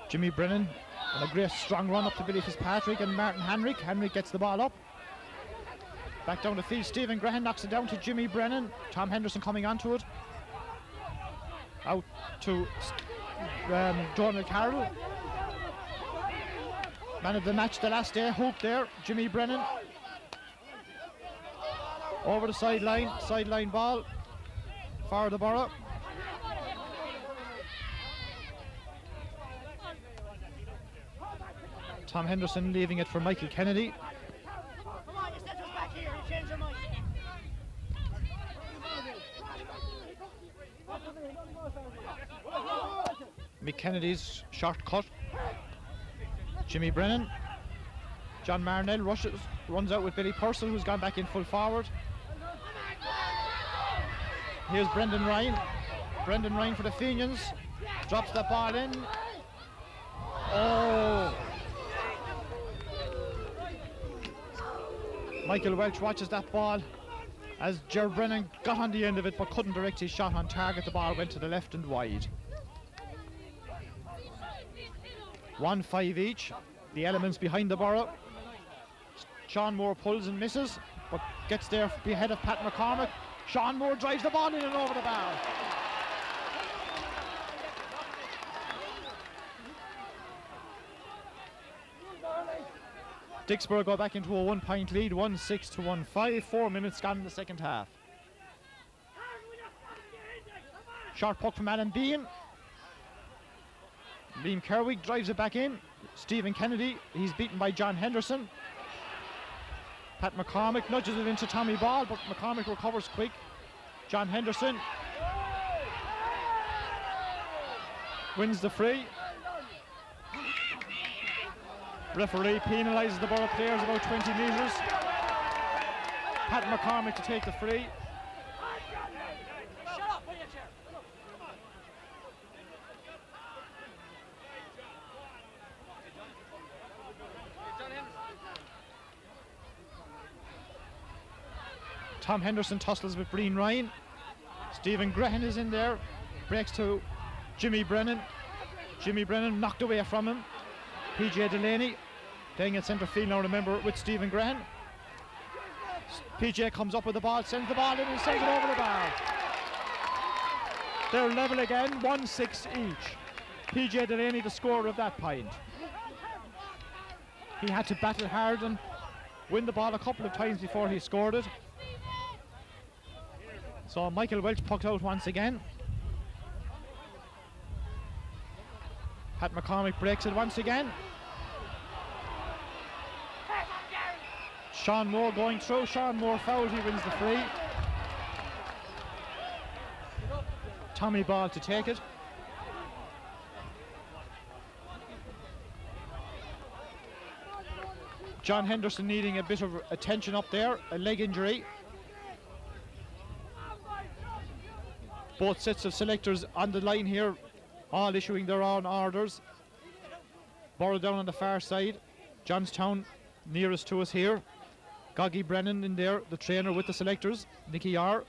Jimmy Brennan and a great strong run up to Billy Fitzpatrick and Martin Henrik. Henrik gets the ball up. Back down the field, Stephen Grehan knocks it down to Jimmy Brennan. Tom Henderson coming onto it. Out to Donald Carroll. Man of the match the last day, hook there, Jimmy Brennan. Over the sideline ball for the Borough. Tom Henderson leaving it for Michael Kennedy. Come on, you set us back here, you change your mind. Mick Kennedy's short cut. Jimmy Brennan. John Marnell runs out with Billy Purcell, who's gone back in full forward. Here's Brendan Ryan. Brendan Ryan for the Fenians. Drops that ball in. Oh! Michael Welch watches that ball as Gerard Brennan got on the end of it but couldn't direct his shot on target. The ball went to the left and wide. 1-5 each. The elements behind the Borough. Sean Moore pulls and misses, but gets there ahead of Pat McCormick. Sean Moore drives the ball in and over the bar. Dicksboro go back into a 1 point lead, 1-6 to 1-5. 4 minutes gone in the second half. Short puck from Alan Bean. Liam Kerwig drives it back in. Stephen Kennedy, he's beaten by John Henderson. Pat McCormick nudges it into Tommy Ball, but McCormick recovers quick. John Henderson wins the free. Referee penalises the Borough players about 20 metres. Pat McCormick to take the free. Tom Henderson tussles with Breen Ryan. Stephen Grehan is in there. Breaks to Jimmy Brennan. Jimmy Brennan knocked away from him. PJ Delaney playing at centre field now, remember, with Stephen Grehan. PJ comes up with the ball, sends the ball in and sends it over the bar. They're level again, 1-6 each. PJ Delaney the scorer of that point. He had to battle hard and win the ball a couple of times before he scored it. So Michael Welch pucked out once again. Pat McCormick breaks it once again. Sean Moore going through. Sean Moore fouled. He wins the free. Tommy Ball to take it. John Henderson needing a bit of attention up there. A leg injury. Both sets of selectors on the line here, all issuing their own orders. Borough down on the far side. Johnstown nearest to us here. Goggy Brennan in there, the trainer with the selectors. Nicky R,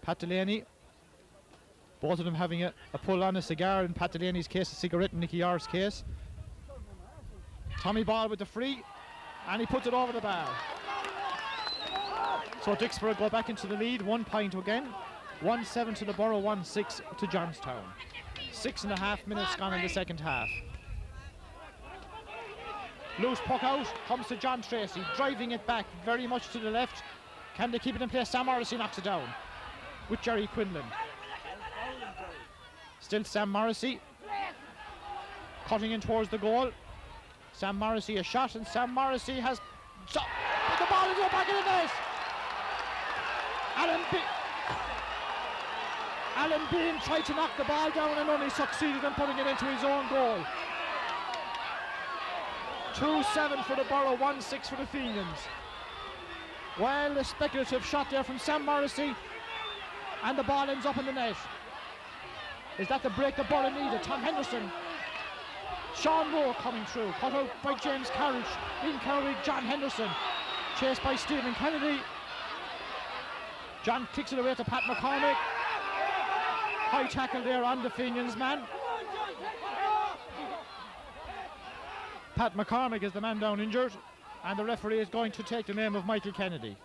Pat Delaney. Both of them having a pull on a cigar. In Pat Delaney's case, a cigarette. In Nicky R's case. Tommy Ball with the free, and he puts it over the bar. So Dicksboro go back into the lead, 1 point again. 1-7 to the Borough, 1-6 to Johnstown. 6.5 minutes gone in the second half. Loose puck out, comes to John Tracy, driving it back very much to the left. Can they keep it in place? Sam Morrissey knocks it down with Jerry Quinlan. Still Sam Morrissey cutting in towards the goal. Sam Morrissey a shot, and Sam Morrissey has the ball into the back of the net. Alan Bean tried to knock the ball down and only succeeded in putting it into his own goal. 2-7 for the Borough, 1-6 for the Fenians. Well, a speculative shot there from Sam Morrissey, and the ball ends up in the net. Is that the break the Borough needed? Tom Henderson. Sean Moore coming through, cut out by James Carriage. Ian Carriage, John Henderson. Chased by Stephen Kennedy. John kicks it away to Pat McCormick. High tackle there on the Fenians man. Pat McCormick is the man down injured, and the referee is going to take the name of Michael Kennedy.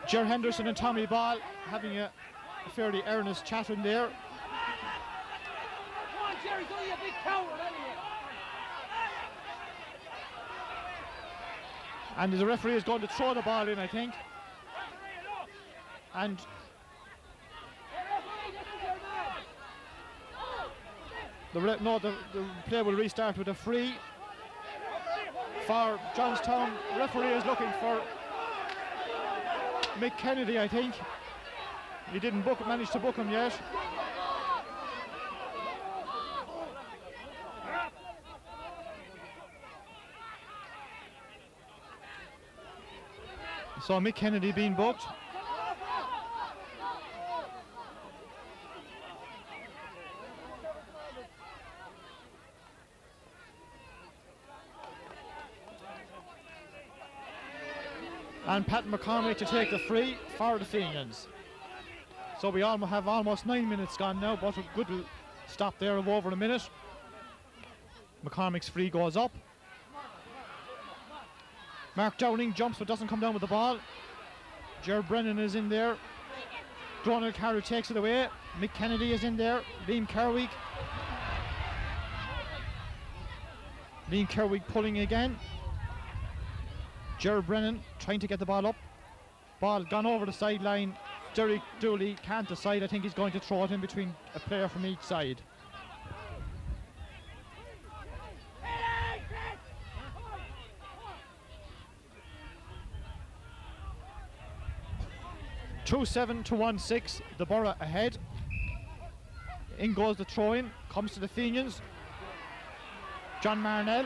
Ger Henderson and Tommy Ball having a fairly earnest chat in there. Come on, Jerry, don't you big coward, anyway. And the referee is going to throw the ball in, I think. And the play will restart with a free for Johnstown. The referee is looking for Mick Kennedy, I think. He didn't manage to book him yet. So Mick Kennedy being booked. And Pat McCormick to take the free for the Fenians. So we have almost 9 minutes gone now, but a good stop there of over a minute. McCormick's free goes up. Mark Downing jumps but doesn't come down with the ball. Ger Brennan is in there. Donald Carroll takes it away. Mick Kennedy is in there. Liam Kerwig. Liam Kerwig pulling again. Ger Brennan trying to get the ball up. Ball gone over the sideline. Derek Dooley can't decide. I think he's going to throw it in between a player from each side. Two 7 to 1-6. The Borough ahead. In goes the throw-in. Comes to the Fenians. John Marnell,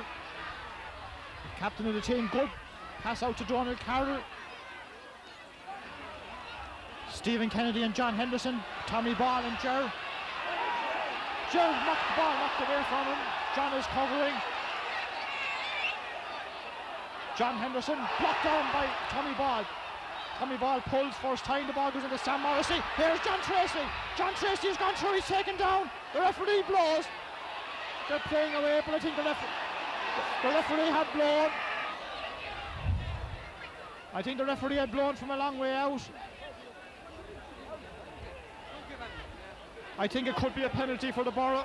captain of the team. Good pass out to Donald Carroll. Stephen Kennedy and John Henderson. Tommy Ball and Ger. Ger knocked the ball knocked away from him. John is covering. John Henderson blocked down by Tommy Ball. Tommy Ball pulls first time. The ball goes into Sam Morrissey. Here's John Tracy. John Tracy has gone through. He's taken down. The referee blows. They're playing away, but I think the referee had blown. I think the referee had blown from a long way out. I think it could be a penalty for the Borough.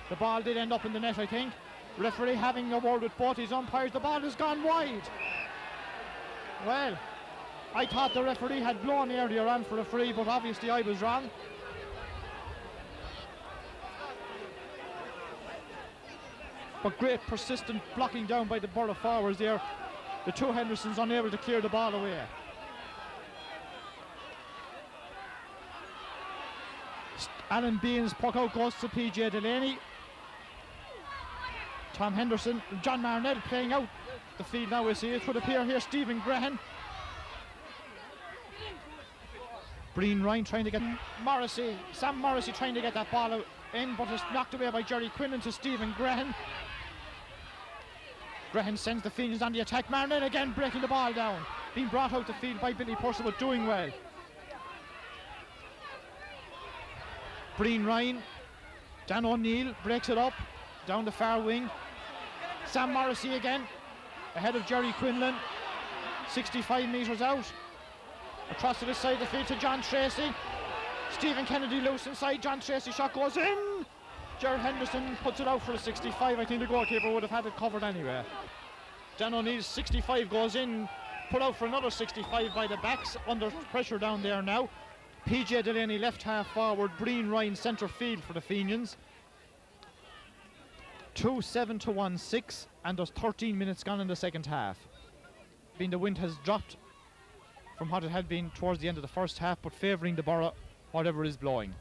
The ball did end up in the net, I think. Referee having a word with both his umpires. The ball has gone wide. Well, I thought the referee had blown earlier on for a free, but obviously I was wrong. But great persistent blocking down by the Borough forwards there. The two Hendersons unable to clear the ball away. Alan Bean's puck out goes to PJ Delaney. Tom Henderson, John Marnell playing out the field now. We see it would appear here. Stephen Graham. Breen Ryan trying to get Morrissey. Sam Morrissey trying to get that ball out in, but it's knocked away by Jerry Quinlan to Stephen Graham. Graham sends the Fenians on the attack. Marnell again breaking the ball down. Being brought out the field by Billy Purcell, but doing well. Breen Ryan. Dan O'Neill breaks it up down the far wing. Sam Morrissey again ahead of Jerry Quinlan. 65 metres out. Across to this side of the field to John Tracy. Stephen Kennedy loose inside. John Tracy shot goes in. Gerard Henderson puts it out for a 65. I think the goalkeeper would have had it covered anyway. Dan O'Neill's 65 goes in. Put out for another 65 by the backs. Under pressure down there now. PJ Delaney left half forward. Breen Ryan centre field for the Fenians. 2-7 to 1-6, and there's 13 minutes gone in the second half. The wind has dropped from what it had been towards the end of the first half, but favouring the Borough whatever is blowing.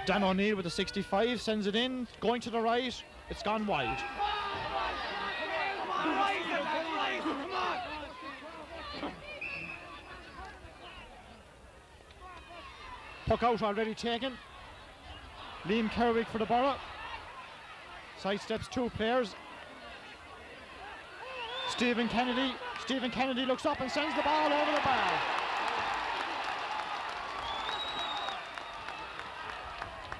Dan O'Neill with the 65 sends it in, going to the right. It's gone wide. Puck out already taken. Liam Kerwig for the Borough. Sidesteps two players. Stephen Kennedy looks up and sends the ball over the bar.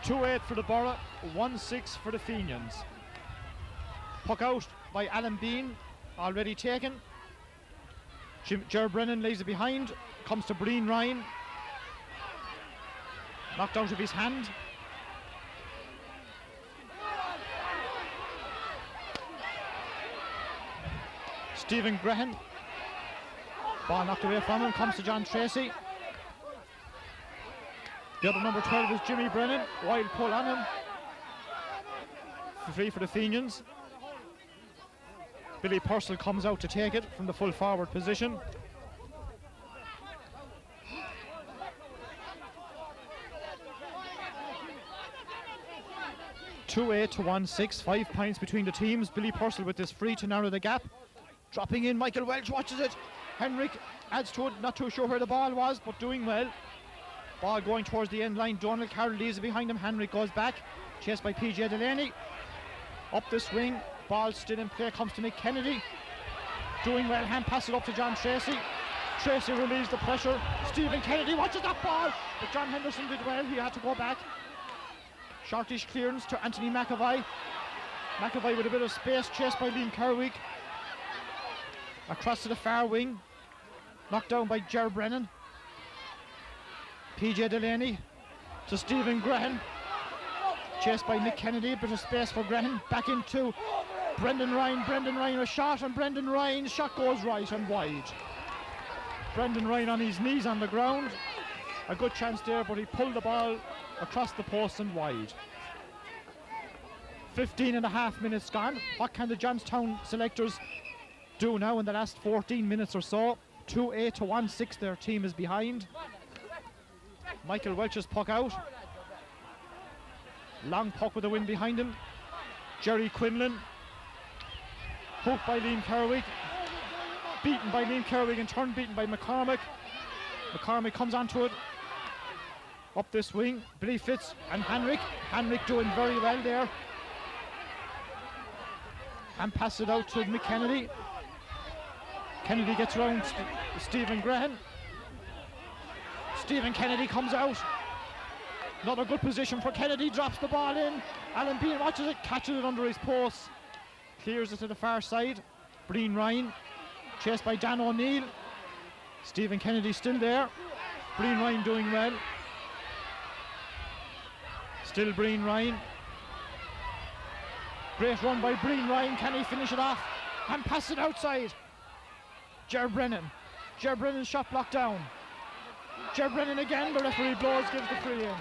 (2-8) for the Borough, 1-6 for the Fenians. Puck out by Alan Bean, already taken. Ger Brennan lays it behind, comes to Breen Ryan. Knocked out of his hand. Stephen Graham. Ball knocked away from him, comes to John Tracy. The other number 12 is Jimmy Brennan. Wild pull on him. Free for the Fenians. Billy Purcell comes out to take it from the full forward position. (2-8) to 1-6, 5 points between the teams. Billy Purcell with this free to narrow the gap. Dropping in, Michael Welch watches it. Henrik adds to it, not too sure where the ball was, but doing well. Ball going towards the end line. Donald Carroll leaves it behind him. Henrik goes back, chased by PJ Delaney. Up the swing, ball still in play, comes to Mick Kennedy. Doing well, hand pass it up to John Tracy. Tracy relieves the pressure. Stephen Kennedy watches that ball, but John Henderson did well, he had to go back. Shortish clearance to Anthony McAvoy. McAvoy with a bit of space, chased by Liam Kerwig. Across to the far wing. Knocked down by Ger Brennan. PJ Delaney to Stephen Graham. Chased by Nick Kennedy, a bit of space for Graham. Back into Brendan Ryan. Brendan Ryan a shot, and Brendan Ryan's shot goes right and wide. Brendan Ryan on his knees on the ground. A good chance there, but he pulled the ball across the post and wide. 15.5 minutes gone. What can the Johnstown selectors do now in the last 14 minutes or so? 2-8 to 1-6, their team is behind. Michael Welch's puck out. Long puck with the wind behind him. Jerry Quinlan. Hooked by Liam Kerwig. Beaten by Liam Kerwig, in turn beaten by McCormick. McCormick comes onto it. Up this wing, Billy Fitz and Henrik. Henrik doing very well there. And pass it out to Mick Kennedy. Kennedy gets around Stephen Graham. Stephen Kennedy comes out. Another good position for Kennedy, drops the ball in. Alan Bean watches it, catches it under his post. Clears it to the far side. Breen Ryan, chased by Dan O'Neill. Stephen Kennedy still there. Breen Ryan doing well. Still Breen Ryan. Great run by Breen Ryan. Can he finish it off and pass it outside? Ger Brennan. Ger Brennan's shot blocked down. Ger Brennan again. The referee blows, gives the free in.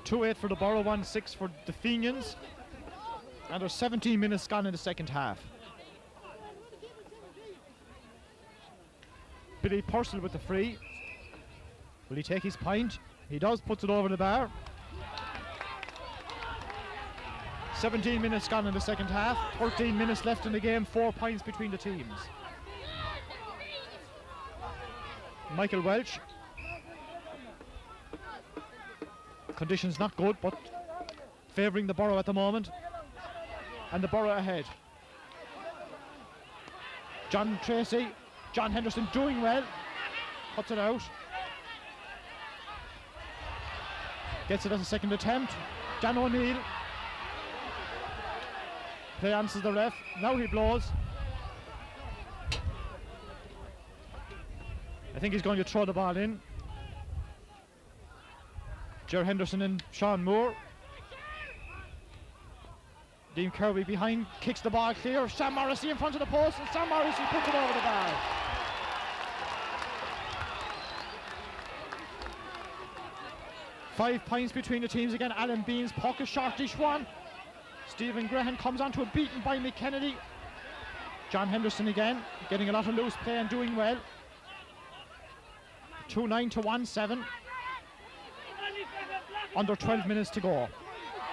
.2-8 for the Borough, 1-6 for the Fenians. And there's 17 minutes gone in the second half. Billy Purcell with the free. Will he take his point? He does, puts it over the bar. 17 minutes gone in the second half. 13 minutes left in the game, 4 points between the teams. Michael Welch. Conditions not good, but favouring the Borough at the moment. And the Borough ahead. John Tracy. John Henderson doing well. Puts it out. Gets it as a second attempt. Dan O'Neill. Play answers the ref. Now he blows. I think he's going to throw the ball in. Ger Henderson and Sean Moore. Liam Kirby behind, kicks the ball clear. Sam Morrissey in front of the post, and Sam Morrissey puts it over the bar. Five points between the teams again. Alan Bean's puck, a shortish one. Stephen Graham comes onto it, beaten by Mick Kennedy. John Henderson again, getting a lot of loose play and doing well. 2-9 to 1-7. Under 12 minutes to go.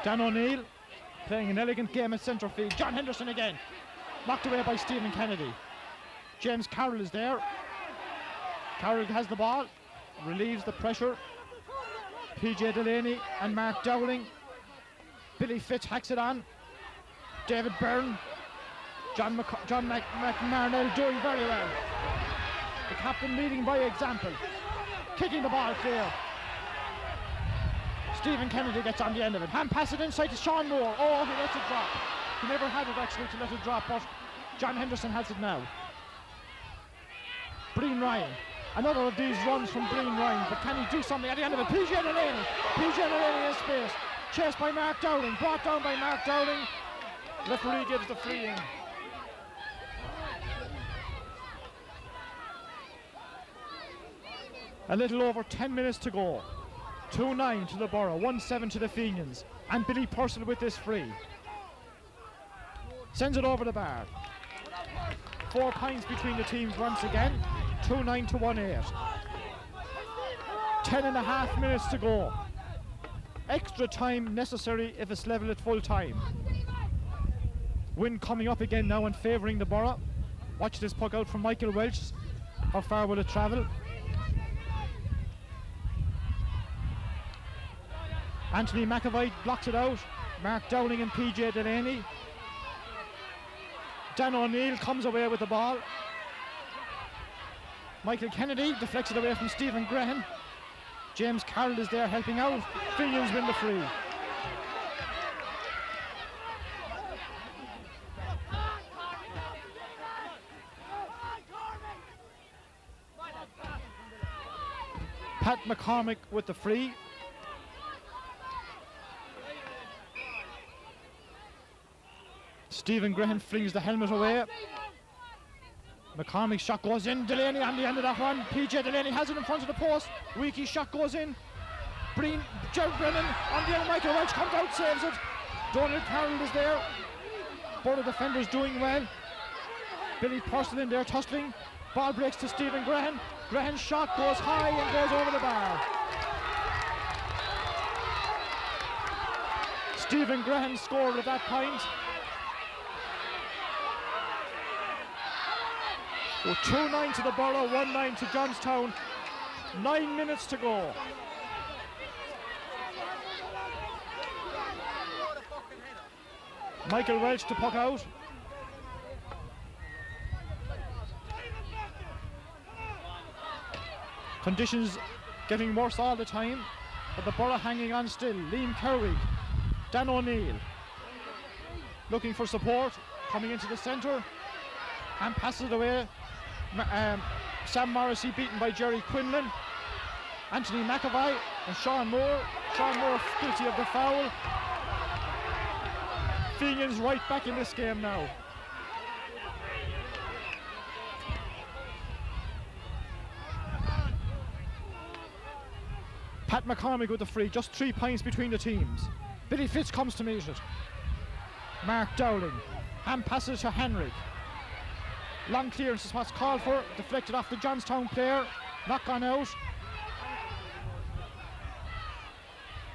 Dan O'Neill playing an elegant game at centre field. John Henderson again, knocked away by Stephen Kennedy. James Carroll is there. Carroll has the ball, relieves the pressure. PJ Delaney and Mark Dowling. Billy Fitz hacks it on. David Byrne. John McMarnell doing very well. The captain leading by example. Kicking the ball clear. Stephen Kennedy gets on the end of it. Hand pass it inside to Sean Moore. Oh, he lets it drop. He never had it actually to let it drop, but John Henderson has it now. Breen Ryan. Another of these runs from Breen Ryan, but can he do something at the end of it? PJ Delaney. PJ Delaney in space. Chased by Mark Dowling. Brought down by Mark Dowling. Referee gives the free in. A little over 10 minutes to go. 2-9 to the Borough, 1-7 to the Fenians. And Billy Purcell with this free. Sends it over the bar. 4 points between the teams once again. 2-9 to 1-8. 10.5 minutes to go. Extra time necessary if it's level at full time. Wind coming up again now and favouring the Borough. Watch this puck out from Michael Welch. How far will it travel? Anthony McAvoy blocks it out. Mark Dowling and PJ Delaney. Dan O'Neill comes away with the ball. Michael Kennedy deflects it away from Stephen Graham. James Carroll is there helping out. Fenians win the free. Pat McCormick with the free. Stephen Graham flings the helmet away. McCormick's shot goes in. Delaney on the end of that one. PJ Delaney has it in front of the post. Weekie's shot goes in. Gerald Brennan on the end. Michael Welch comes out, saves it. Donald Carroll is there. Both the defenders doing well. Billy Purcell in there tussling. Ball breaks to Stephen Graham. Graham's shot goes high and goes over the bar. Stephen Graham scored at that point. So 2-9 to the Borough, 1-9 to Johnstown. 9 minutes to go. Michael Welch to puck out. Conditions getting worse all the time, but the Borough hanging on still. Liam Kerwig, Dan O'Neill looking for support, coming into the centre and passes it away. Sam Morrissey beaten by Jerry Quinlan. Anthony McAvoy and Sean Moore. Sean Moore guilty of the foul. Fenians right back in this game now. Pat McCormick with the free, just 3 points between the teams. Billy Fitz comes to meet it. Mark Dowling, hand passes to Henrik. Long clearance is what's called for, deflected off the Johnstown player, not gone out.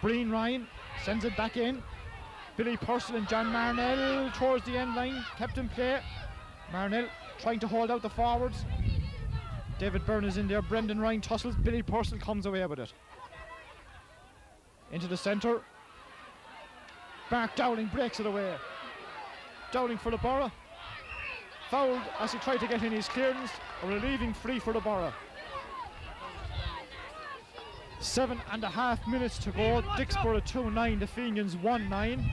Breen Ryan sends it back in. Billy Purcell and John Marnell towards the end line, kept in play. Marnell trying to hold out the forwards. David Byrne is in there, Brendan Ryan tussles, Billy Purcell comes away with it. Into the centre. Mark Dowling breaks it away. Dowling for the Borough. Fouled as he tried to get in his clearance. A relieving free for the Borough. 7.5 minutes to go. Dicksboro 2-9, the Fenians 1-9.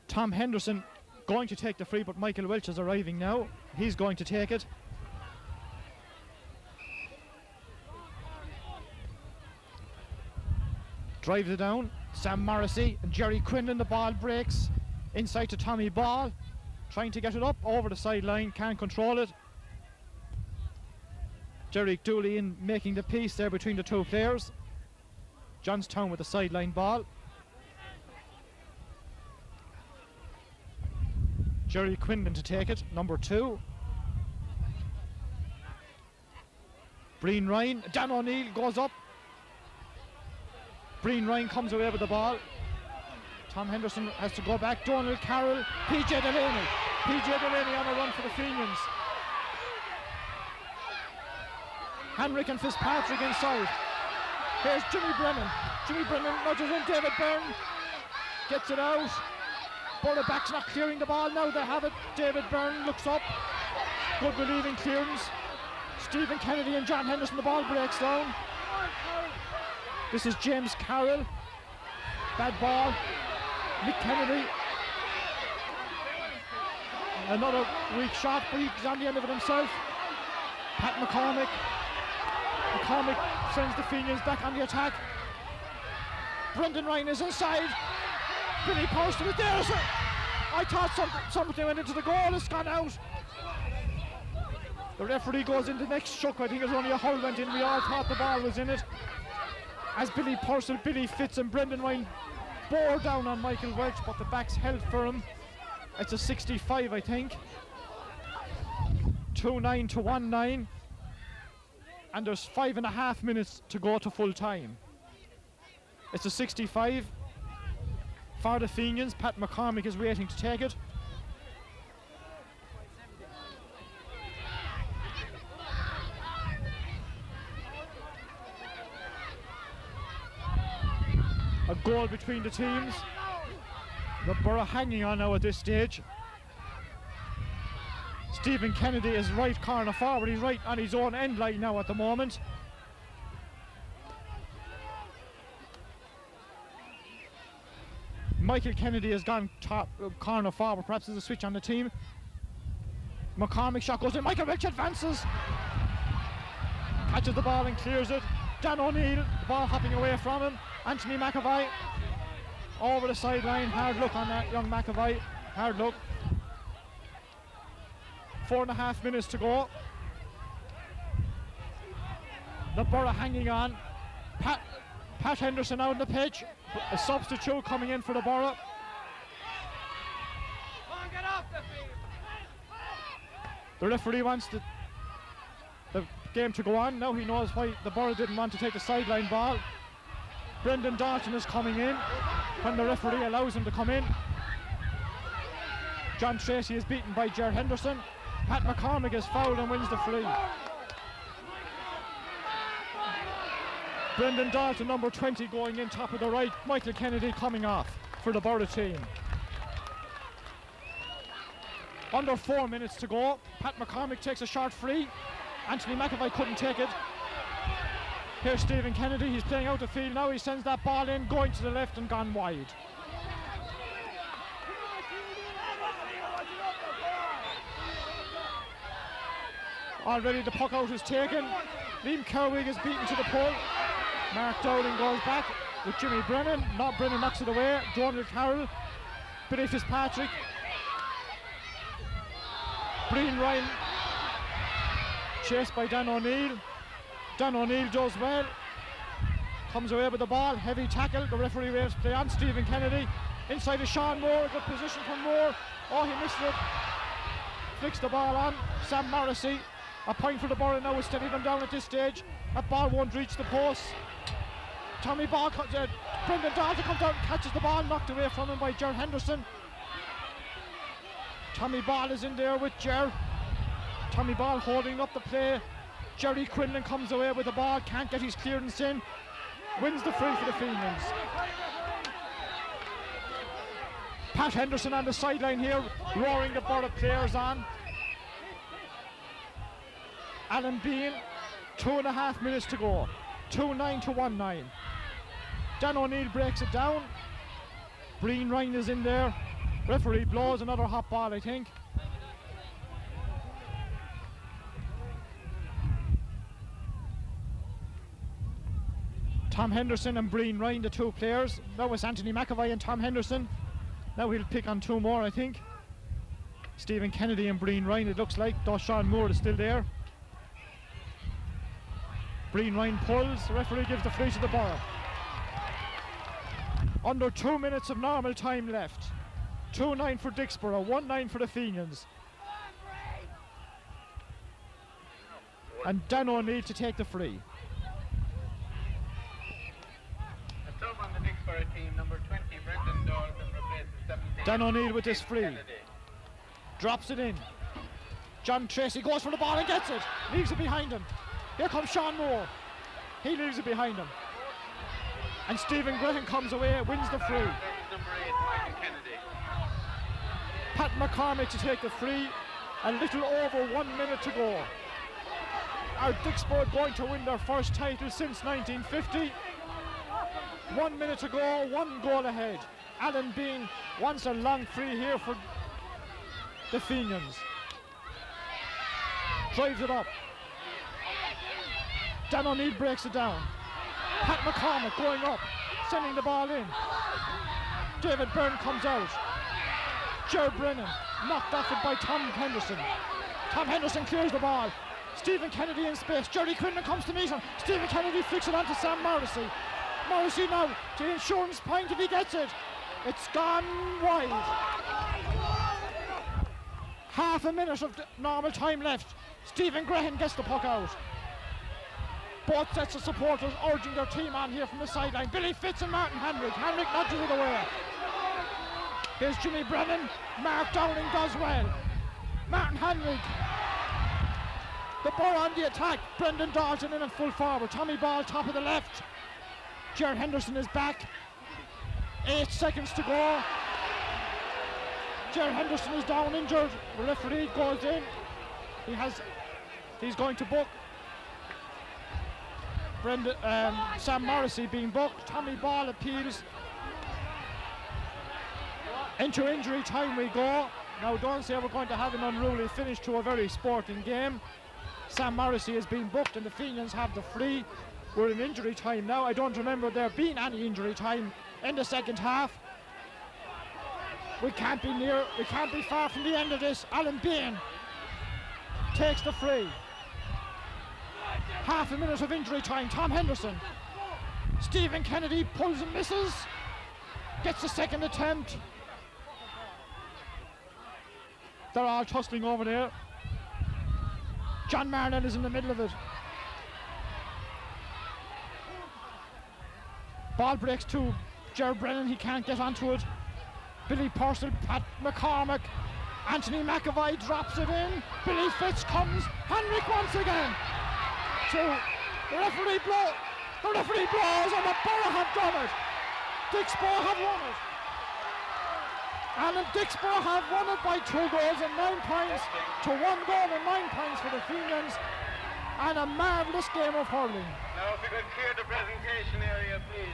Tom Henderson going to take the free, but Michael Welch is arriving now. He's going to take it. Drives it down. Sam Morrissey and Jerry Quinlan, the ball breaks. Inside to Tommy Ball. Trying to get it up over the sideline, can't control it. Jerry Dooley in making the piece there between the two players. Johnstown with the sideline ball. Jerry Quinlan to take it, number 2. Breen Ryan, Dan O'Neill goes up. Breen Ryan comes away with the ball. Tom Henderson has to go back. Donald Carroll, PJ Delaney. PJ Delaney on a run for the Fenians. Henrik and Fitzpatrick inside. Here's Jimmy Brennan. Jimmy Brennan nudges in. David Byrne gets it out. Borough backs not clearing the ball. Now they have it. David Byrne looks up. Good relieving clearance. Stephen Kennedy and John Henderson. The ball breaks down. This is James Carroll. Bad ball. Nick Kennedy. Another weak shot, but he's on the end of it himself. Pat McCormick. McCormick sends the Fenians back on the attack. Brendan Ryan is inside. Billy Purcell is there. I thought something went into the goal. It's gone out. The referee goes in the next shook. I think it was only a hurl went in. We all thought the ball was in it. As Billy Purcell, Billy Fitz and Brendan Ryan bore down on Michael Welch, but the backs held for him. It's a 65, I think. 2-9 to 1-9. And there's 5.5 minutes to go to full time. It's a 65 for the Fenians. Pat McCormick is waiting to take it. A goal between the teams. The Borough hanging on now at this stage. Stephen Kennedy is right corner forward. He's right on his own end line now at the moment. Michael Kennedy has gone top corner forward. Perhaps there's a switch on the team. McCormick shot goes in. Michael Rich advances. Catches the ball and clears it. Dan O'Neill, the ball hopping away from him. Anthony McAvoy over the sideline. Hard look on that young McAvoy. Hard look. 4.5 minutes to go. The Borough hanging on. Pat Henderson out on the pitch. A substitute coming in for the Borough. Get off the field. The referee wants the game to go on. Now he knows why the Borough didn't want to take the sideline ball. Brendan Dalton is coming in when the referee allows him to come in. John Tracy is beaten by Ger Henderson. Pat McCormick is fouled and wins the free. Brendan Dalton, number 20, going in top of the right. Michael Kennedy coming off for the Borough team. Under 4 minutes to go. Pat McCormick takes a short free. Anthony McAvoy couldn't take it. Here's Stephen Kennedy. He's playing out the field now. He sends that ball in, going to the left and gone wide. Already the puck out is taken. Liam Kerwig is beaten to the pole. Mark Dowling goes back with Jimmy Brennan. Brennan knocks it away. Donald Carroll. Billy Fitzpatrick. Breen Ryan. Chased by Dan O'Neill. Dan O'Neill does well. Comes away with the ball. Heavy tackle. The referee waves play on. Stephen Kennedy. Inside is Sean Moore. Good position from Moore. Oh, he missed it. Flicks the ball on. Sam Morrissey. A point for the Borough now. We'll steady them down at this stage. That ball won't reach the post. Tommy Ball comes in. Brendan Dalton comes out and catches the ball. Knocked away from him by Ger Henderson. Tommy Ball is in there with Ger. Tommy Ball holding up the play. Jerry Quinlan comes away with the ball. Can't get his clearance in. Wins the free for the Fenians. Pat Henderson on the sideline here, roaring the Borough players on. Alan Bean, 2.5 minutes to go. 2-9 to 1-9. Dan O'Neill breaks it down. Breen Ryan is in there. Referee blows another hot ball, I think. Tom Henderson and Breen Ryan, the two players. That was Anthony McAvoy and Tom Henderson. Now he'll pick on two more, I think. Stephen Kennedy and Breen Ryan, it looks like, though Sean Moore is still there. Breen Ryan pulls, the referee gives the free to the Borough. Under 2 minutes of normal time left. 2-9 for Dicksboro, 1-9 for the Fenians. And Dan O'Neill to take the free. A sub on the Dicksboro team, number 20, Brendan Dalton, replaces 17. Dan O'Neill with this free. Kennedy. Drops it in. John Tracy goes for the ball and gets it. Leaves it behind him. Here comes Sean Moore. He leaves it behind him. And Stephen Graham comes away, wins the free. Number 8, Michael Kennedy. Pat McCormick to take the free. A little over 1 minute to go. Are Dicksboro going to win their first title since 1950? 1 minute to go, 1 goal ahead. Alan Bean wants a long free here for the Fenians. Drives it up. Dan O'Neill breaks it down. Pat McCormick going up, sending the ball in. David Byrne comes out. Ger Brennan knocked off it by Tom Henderson. Tom Henderson clears the ball. Stephen Kennedy in space. Jerry Quinlan comes to meet him. Stephen Kennedy flicks it on to Sam Morrissey. Morrissey now to the insurance point if he gets it. It's gone wide. Half a minute of normal time left. Stephen Graham gets the puck out. Both sets of supporters urging their team on here from the sideline. Billy Fitz and Martin Henrik. Henrik nudges it away. Here's Jimmy Brennan. Mark Dowling does well. Martin Henrik. The Borough on the attack. Brendan Dalton in and full forward. Tommy Ball top of the left. Ger Henderson is back. 8 seconds to go. Ger Henderson is down injured. The referee goes in. He's going to book Sam Morrissey being booked. Tommy Ball appeals. Into injury time we go. Now don't say we're going to have an unruly finish to a very sporting game. Sam Morrissey has been booked and the Fenians have the free. We're in injury time now. I don't remember there being any injury time in the second half. We can't be far from the end of this. Alan Bain takes the free. Half a minute of injury time. Tom Henderson. Stephen Kennedy pulls and misses. Gets the second attempt. They're all tussling over there. John Marnell is in the middle of it. Ball breaks to Gerard Brennan. He can't get onto it. Billy Purcell, Pat McCormick. Anthony McAvoy drops it in. Billy Fitz comes. Henrik once again. So the referee blows and the Borough have done it. Dicksboro have won it. And Dicksboro have won it by 2 goals and 9 points to 1 goal and 9 points for the Fenians. And a marvellous game of hurling. Now if you could clear the presentation area, please.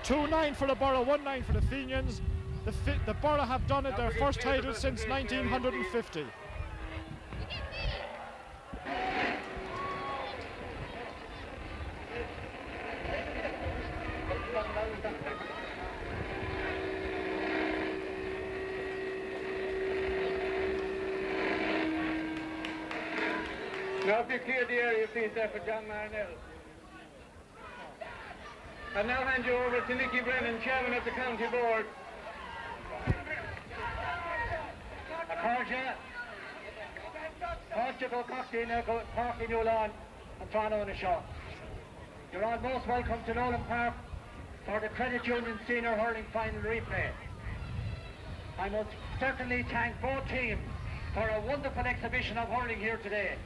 2-9 for the Borough, 1-9 for the Fenians. The Borough have done it, their first title since 1950. Now if you clear the area, please, there for John Marnell. I now hand you over to Nicky Brennan, Chairman of the County Board. A cordial. Cordial cocktail, Park in Ulan, and Toronto on the shop. You're all most welcome to Nolan Park for the Credit Union Senior Hurling Final replay. I must certainly thank both teams for a wonderful exhibition of hurling here today.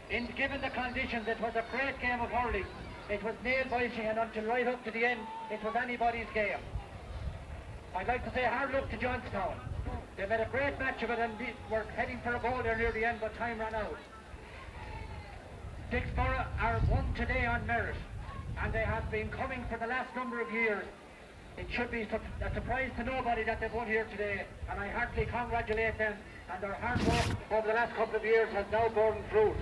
Given the conditions, it was a great game of hurling. It was nail-biting, and until right up to the end, it was anybody's game. I'd like to say hard luck to Johnstown. They made a great match of it and were heading for a goal there near the end, but time ran out. Dicksboro are won today on merit, and they have been coming for the last number of years. It should be a surprise to nobody that they've won here today, and I heartily congratulate them, and their hard work over the last couple of years has now borne fruit.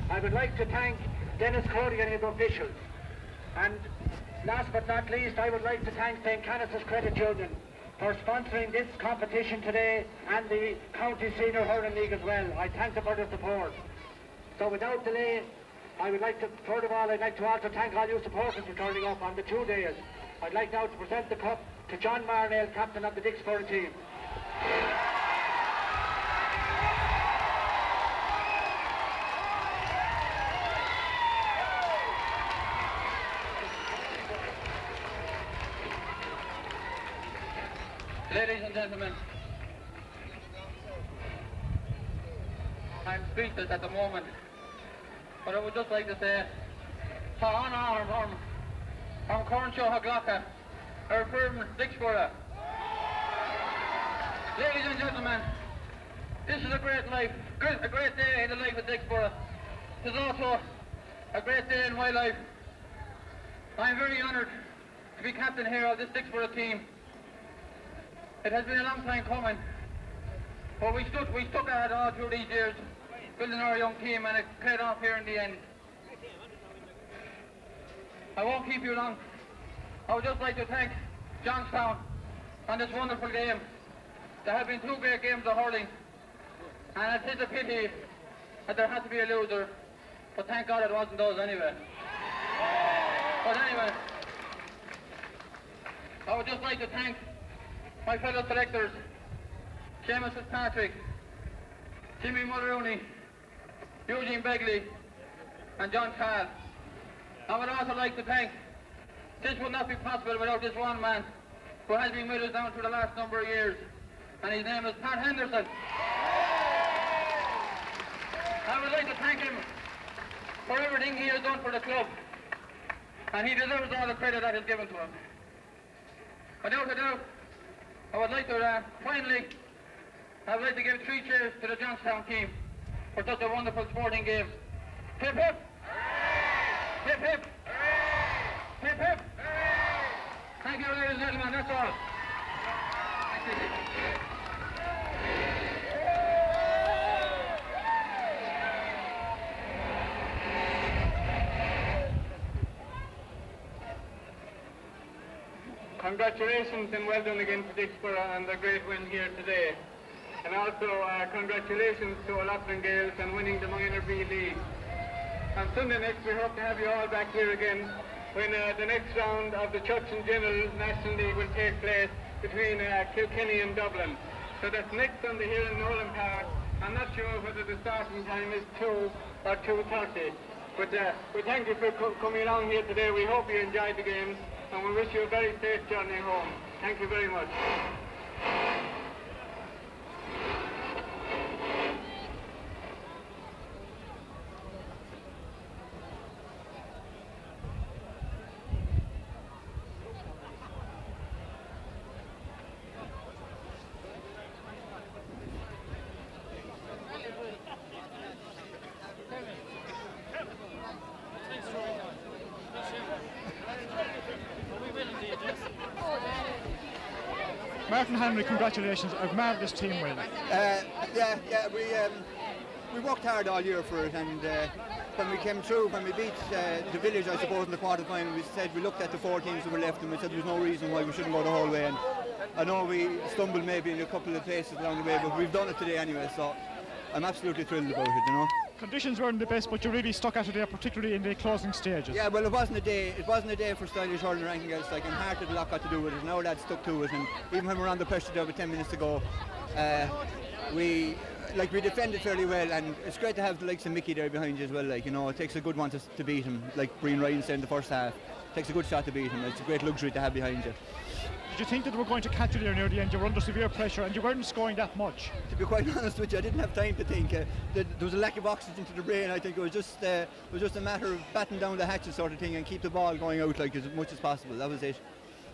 I would like to thank Dennis Cody and his officials. And last but not least, I would like to thank St. Canice's Credit Union for sponsoring this competition today and the County Senior Hurling League as well. I thank them for their support. So without delay, I would like to, first of all, I'd like to also thank all you supporters for turning up on the 2 days. I'd like now to present the cup to John Marnell, captain of the Dicksboro team. Ladies and gentlemen, I'm speechless at the moment, but I would just like to say, on arm from Cornshaw Haglocka, our firm Dicksboro. Ladies and gentlemen, this is a great day in the life of Dicksboro. It is also a great day in my life. I'm very honoured to be captain here of this Dicksboro team. It has been a long time coming, but we stuck at it all through these years, building our young team, and it paid off here in the end. I won't keep you long. I would just like to thank Johnstown on this wonderful game. There have been 2 great games of hurling, and it is a pity that there had to be a loser, but thank God it wasn't those anyway. But anyway, I would just like to thank my fellow selectors, Seamus Fitzpatrick, Jimmy Mulrooney, Eugene Begley, and John Carl. I would also like to thank, this would not be possible without this one man who has been with us down through the last number of years, and his name is Pat Henderson. I would like to thank him for everything he has done for the club, and he deserves all the credit that is given to him. Without a doubt, I would like to finally, I would like to give 3 cheers to the Johnstown team for such a wonderful sporting game. Hip hip! Hip hip! Hip hip! Thank you, ladies and gentlemen, that's all. Thank you. Congratulations and well done again to Dicksboro on the great win here today. And also congratulations to O'Loughlin Gales on winning the Minor B League. On Sunday next we hope to have you all back here again when the next round of the Church and General National League will take place between Kilkenny and Dublin. So that's next Sunday here in Nolan Park. I'm not sure whether the starting time is 2 or 2:30. But we thank you for coming along here today. We hope you enjoyed the games and we wish you a very safe journey home. Thank you very much. Martin Henry, congratulations, a marvellous team win. We worked hard all year for it, and when we came through, when we beat the Village, I suppose, in the quarter-final, we looked at the 4 teams that were left and we said there was no reason why we shouldn't go the whole way. And I know we stumbled maybe in a couple of places along the way, but we've done it today anyway, so I'm absolutely thrilled about it, you know. Conditions weren't the best, but you really stuck at it there, particularly in the closing stages. Yeah, well, it wasn't a day for stylish hurling or anything else. Like, in heart, it had a lot got to do with it, and our lads stuck to it. And even when we were under pressure there with 10 minutes to go, we defended fairly well. And it's great to have the likes of Mickey there behind you as well. Like, you know, it takes a good one to beat him. Like Brian Ryan said in the first half, it takes a good shot to beat him. It's a great luxury to have behind you. Did you think that they were going to catch you there near the end? You were under severe pressure and you weren't scoring that much. To be quite honest with you, I didn't have time to think. There was a lack of oxygen to the brain. I think it was just a matter of batten down the hatches sort of thing and keep the ball going out like as much as possible. That was it.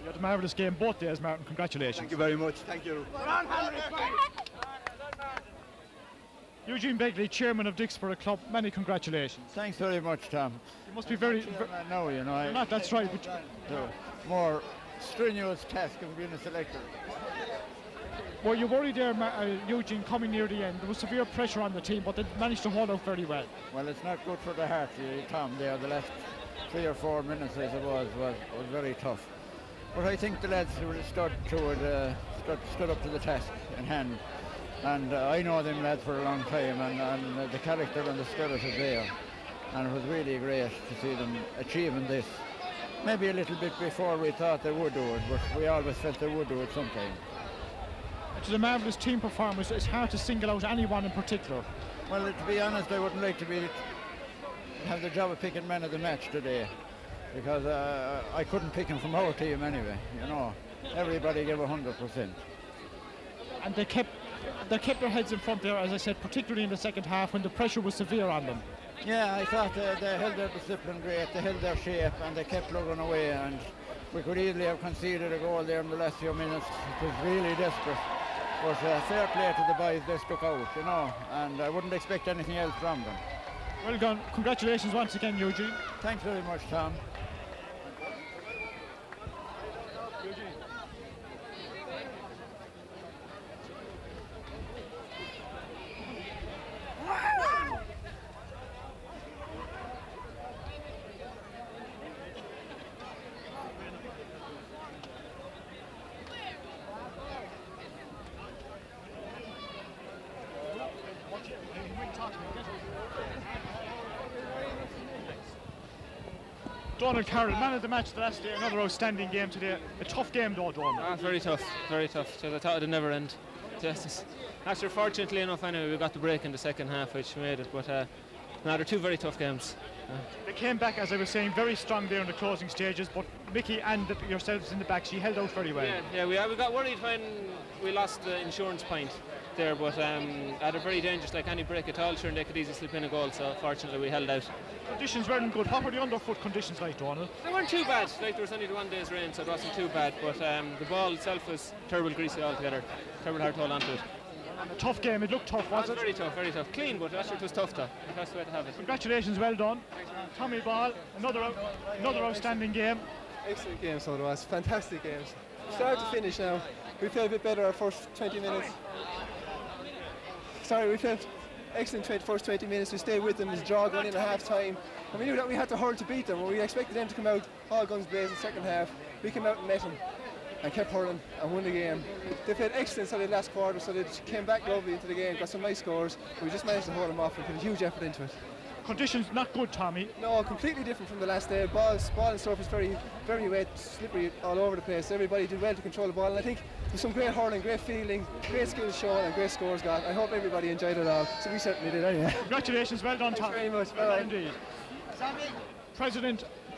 You had a marvellous game both days, Martin. Congratulations. Thank you very much. Thank you. Eugene Begley, chairman of Dicksboro Club, many congratulations. Thanks very much, Tom. You must be very... No, you know. Not, that's right. But the more strenuous task of being a selector. Were you worried there, Eugene, coming near the end? There was severe pressure on the team, but they managed to hold out very well. Well, it's not good for the heart, Tom, there. The last 3 or 4 minutes, I suppose, was very tough. But I think the lads stood up to the task in hand. And I know them lads for a long time, and the character and the spirit is there. And it was really great to see them achieving this. Maybe a little bit before we thought they would do it, but we always felt they would do it sometime. It was a marvellous team performance. It's hard to single out anyone in particular. Well, to be honest, I wouldn't like to have the job of picking man of the match today, because I couldn't pick him from our team anyway, you know. Everybody gave 100%. And they kept their heads in front there, as I said, particularly in the second half when the pressure was severe on them. Yeah, I thought they held their discipline great, they held their shape and they kept plugging away, and we could easily have conceded a goal there in the last few minutes. It was really desperate. But fair play to the boys, they stuck out, you know, and I wouldn't expect anything else from them. Well done. Congratulations once again, Eugene. Thanks very much, Tom. Donald Carroll, man of the match the last day, another outstanding game today. A tough game though, Donald. Very tough, very tough. So I thought it'd never end. Actually, fortunately enough, anyway, we got the break in the second half, which made it. But they're 2 very tough games. They came back, as I was saying, very strong there in the closing stages, but Mickey and yourselves in the back, she held out very well. Yeah, we got worried when we lost the insurance point. break there, but had a very dangerous, like any break at all, sure, and they could easily slip in a goal, so fortunately we held out. Conditions weren't good. What were the underfoot conditions like, Donald? They weren't too bad, like there was only the 1 day's rain, so it wasn't too bad, but the ball itself was terrible greasy altogether, terrible hard to hold onto it. And a tough game, it looked tough, was it? Very tough, very tough. Clean, but it was tough though. That's the way to have it. Congratulations, well done. Tommy Ball, another outstanding game. Excellent game, so it was. Fantastic games. Start to finish now. We played a bit better our first 20 minutes. We played excellent first 20 minutes. We stayed with them as draw going in at half time. And we knew that we had to hurl to beat them. We expected them to come out all guns blazing in the second half. We came out and met them and kept hurling and won the game. They played excellent in the last quarter, so they came back lovely into the game, got some nice scores. We just managed to hold them off and put a huge effort into it. Conditions not good, Tommy. No, completely different from the last day. Ball and surface very, very wet, slippery all over the place. Everybody did well to control the ball, and I think there's some great hurling, great fielding, great skills shown, and great scores got. I hope everybody enjoyed it all. So we certainly did anyway. Congratulations, well done, Tommy. Thanks very much. Well indeed.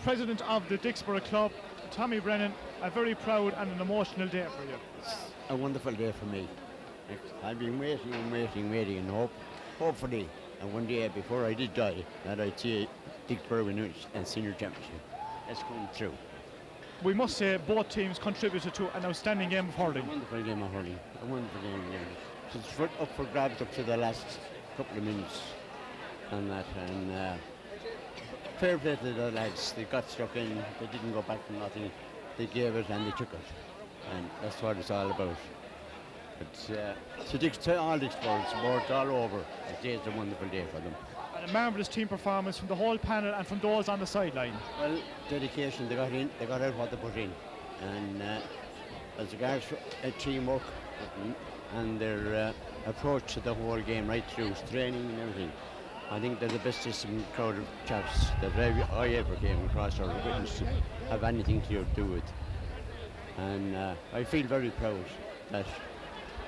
President of the Dicksboro Club, Tommy Brennan, a very proud and an emotional day for you. It's a wonderful day for me. I've been waiting and hopefully, and one day before I did die, that I'd see Dicksboro win a senior championship. That's come true. We must say both teams contributed to an outstanding game of hurling. A wonderful game of hurling. A wonderful game of hurling. It's up for grabs up to the last couple of minutes and that. And fair play to the lads. They got stuck in. They didn't go back from nothing. They gave it and they took it. And that's what it's all about. To all Dicksboro sports all over. It's a wonderful day for them. And a marvellous team performance from the whole panel and from those on the sideline. Well, dedication, they got in, they got out what they put in. And as regards teamwork and their approach to the whole game right through, training and everything, I think they're the best system crowd of chaps that I ever came across or witnessed have anything to do with. And I feel very proud that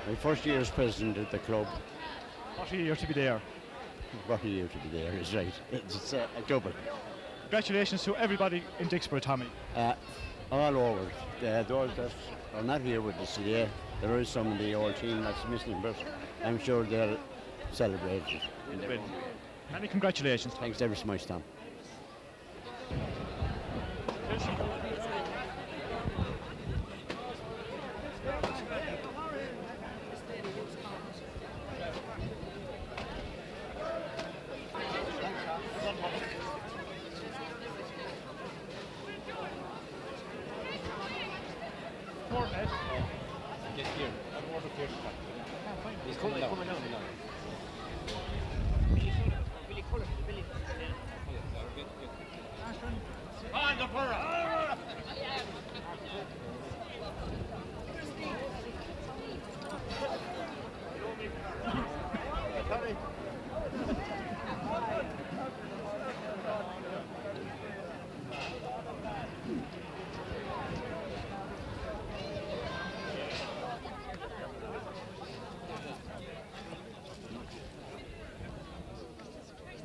my first year as president of the club. What a year to be there. What a year to be there is right. It's a double. Congratulations to everybody in Dicksboro, Tommy. All over. Those that are not here with us today, there is some of the old team that's missing, but I'm sure they'll celebrate it. Many congratulations. Thanks ever so much, Tom. He's coming down. On the borough.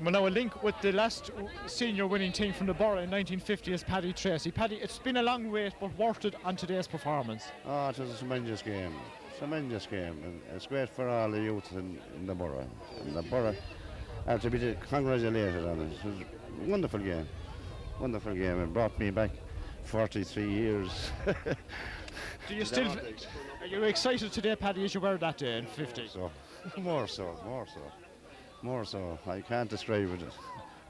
Well, now a link with the last senior winning team from the borough in 1950 is Paddy Tracy. Paddy, it's been a long wait, but worth it on today's performance. Oh, it was a tremendous game. Tremendous game. And it's great for all the youth in the borough. And the borough have to be congratulated on it. It was a wonderful game. Wonderful game. It brought me back 43 years. Do you still... Are you excited today, Paddy, as you were that day in 50? So, more so. I can't describe it.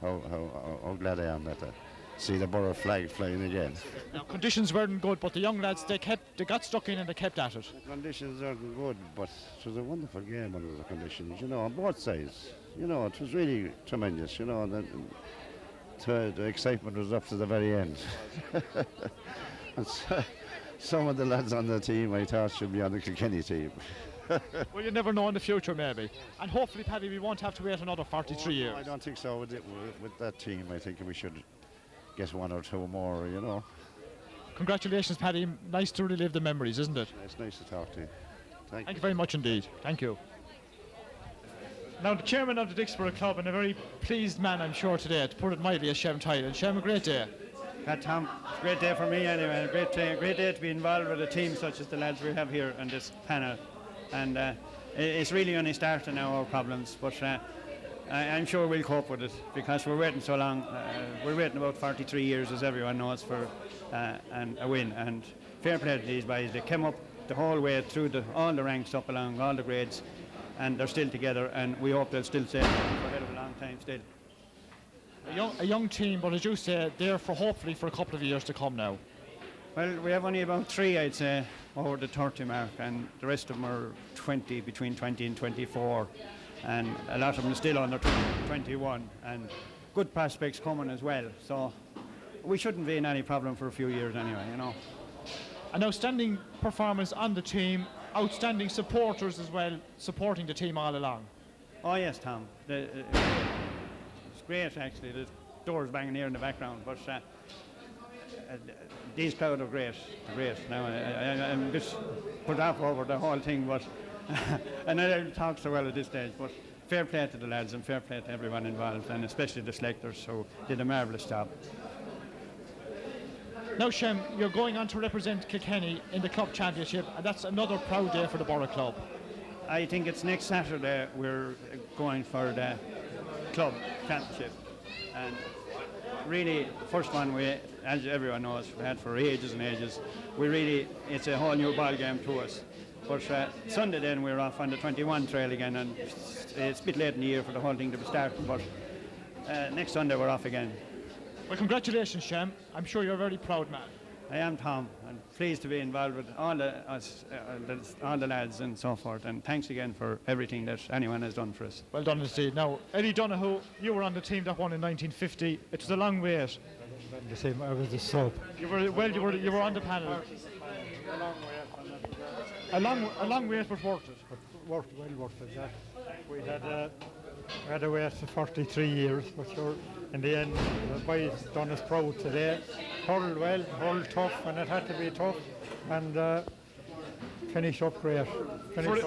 How glad I am that I see the borough flag flying again. Now, conditions weren't good, but the young lads, they got stuck in and they kept at it. The conditions aren't good, but it was a wonderful game under the conditions, on both sides. It was really tremendous, the excitement was up to the very end. And some of the lads on the team I thought should be on the Kilkenny team. Well, you never know in the future, maybe. And hopefully, Paddy, we won't have to wait another 43 years. I don't think so. With that team, I think we should get one or two more, Congratulations, Paddy. Nice to relive the memories, isn't it? It's nice to talk to you. Thank you very much indeed. Thank you. Now, the chairman of the Dicksboro Club, and a very pleased man, I'm sure, today, to put it mildly, is Shem Tyler. Shem, a great day. Tom, it's a great day for me anyway. A great day to be involved with a team such as the lads we have here on this panel. And it's really only starting now, our problems, but I'm sure we'll cope with it because we're waiting so long. We're waiting about 43 years, as everyone knows, for a win. And fair play to these boys. They came up the whole way through all the ranks up along all the grades, and they're still together, and we hope they'll still stay for a hell of a long time still. A young team, but as you say, there for hopefully for a couple of years to come now. Well, we have only about 3, I'd say, over the 30 mark, and the rest of them are 20, between 20 and 24, and a lot of them are still under 21, and good prospects coming as well. So we shouldn't be in any problem for a few years anyway, you know. An outstanding performance on the team, outstanding supporters as well, supporting the team all along. Oh yes, Tom. It's great actually. The doors banging here in the background, but these crowd are great. Now I'm just put off over the whole thing, but and I don't talk so well at this stage. But fair play to the lads and fair play to everyone involved, and especially the selectors who did a marvellous job. Now, Shem, you're going on to represent Kilkenny in the club championship, and that's another proud day for the Borough Club. I think it's next Saturday we're going for the club championship, and really first one we, as everyone knows, we had for ages and ages. It's a whole new ball game to us. But Sunday then we're off on the 21 trail again, and it's a bit late in the year for the whole thing to be starting, but next Sunday we're off again. Well, congratulations, Shem. I'm sure you're a very proud man. I am, Tom. I'm pleased to be involved with all the lads and so forth, and thanks again for everything that anyone has done for us. Well done indeed. Now, Eddie Donoghue, you were on the team that won in 1950. It was a long wait. The same, I was the sub. You were on the panel. A long wait, but worth it. Well worth it, yeah. We had a wait for 43 years, but sure, in the end, the boys done us proud today. Hurled well, hurled tough, and it had to be tough, and finished up great.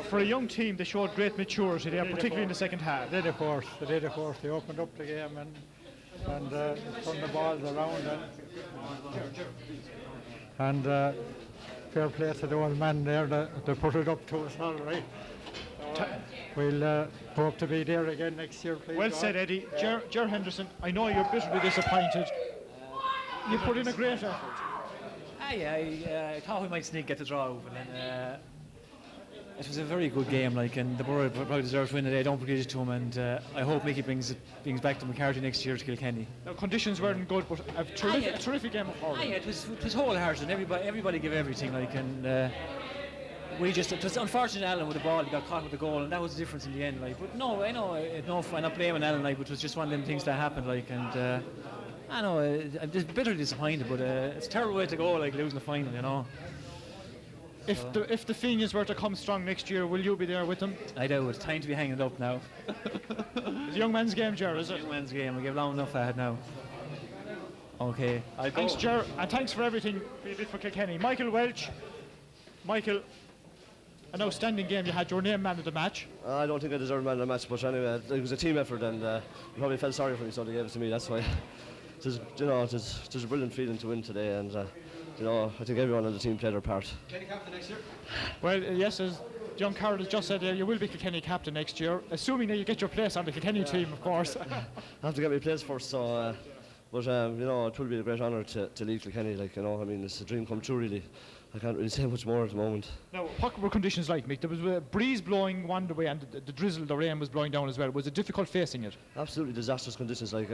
For a young team, they showed great maturity there, particularly in the second half. They did, of course. They opened up the game and turned the balls around, and fair play to the old man there. They put it up to us all right. We'll hope to be there again next year, please. Well said, Eddie. Ger Henderson, I know you're bitterly disappointed. You put in a great effort. I thought we might sneak get the draw open, and it was a very good game, and the Borough probably deserves to win today. Don't forget it to him, and I hope Mickey brings back to McCarthy next year to Kilkenny. Now, conditions weren't good, but a terrific game of hurling. It was wholehearted, and everybody gave everything, and it was unfortunate Alan with the ball, he got caught with the goal, and that was the difference in the end. But no, I know, I'm not blaming Alan, but it was just one of them things that happened, and I know, I'm just bitterly disappointed, but it's a terrible way to go, losing the final, you know. If the Fenians were to come strong next year, will you be there with them? I do. It's time to be hanging it up now. It's a young man's game, Ger, is it? Young man's game. We give long enough ahead now. Okay. Thanks, Ger, and thanks for everything you did for Kilkenny. Michael Welch. Michael, an outstanding game. You had your name man of the match. I don't think I deserved man of the match, but anyway, it was a team effort, and you probably felt sorry for me, so they gave it to me. That's why. It was a brilliant feeling to win today, and I think everyone on the team played their part. Kilkenny captain next year? Well, yes, as John Carroll has just said there, you will be Kilkenny captain next year, assuming that you get your place on the Kilkenny team, of course. I have to get my place first, so. But it will be a great honour to lead Kilkenny. It's a dream come true, really. I can't really say much more at the moment. Now, what were conditions like, Mick? There was a breeze blowing one way, and the drizzle, the rain was blowing down as well. Was it difficult facing it? Absolutely disastrous conditions. It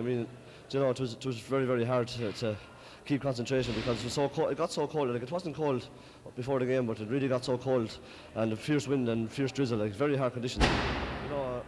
was very, very hard to keep concentration because it was so cold. It got so cold. It wasn't cold before the game, but it really got so cold, and the fierce wind and fierce drizzle. Very hard conditions.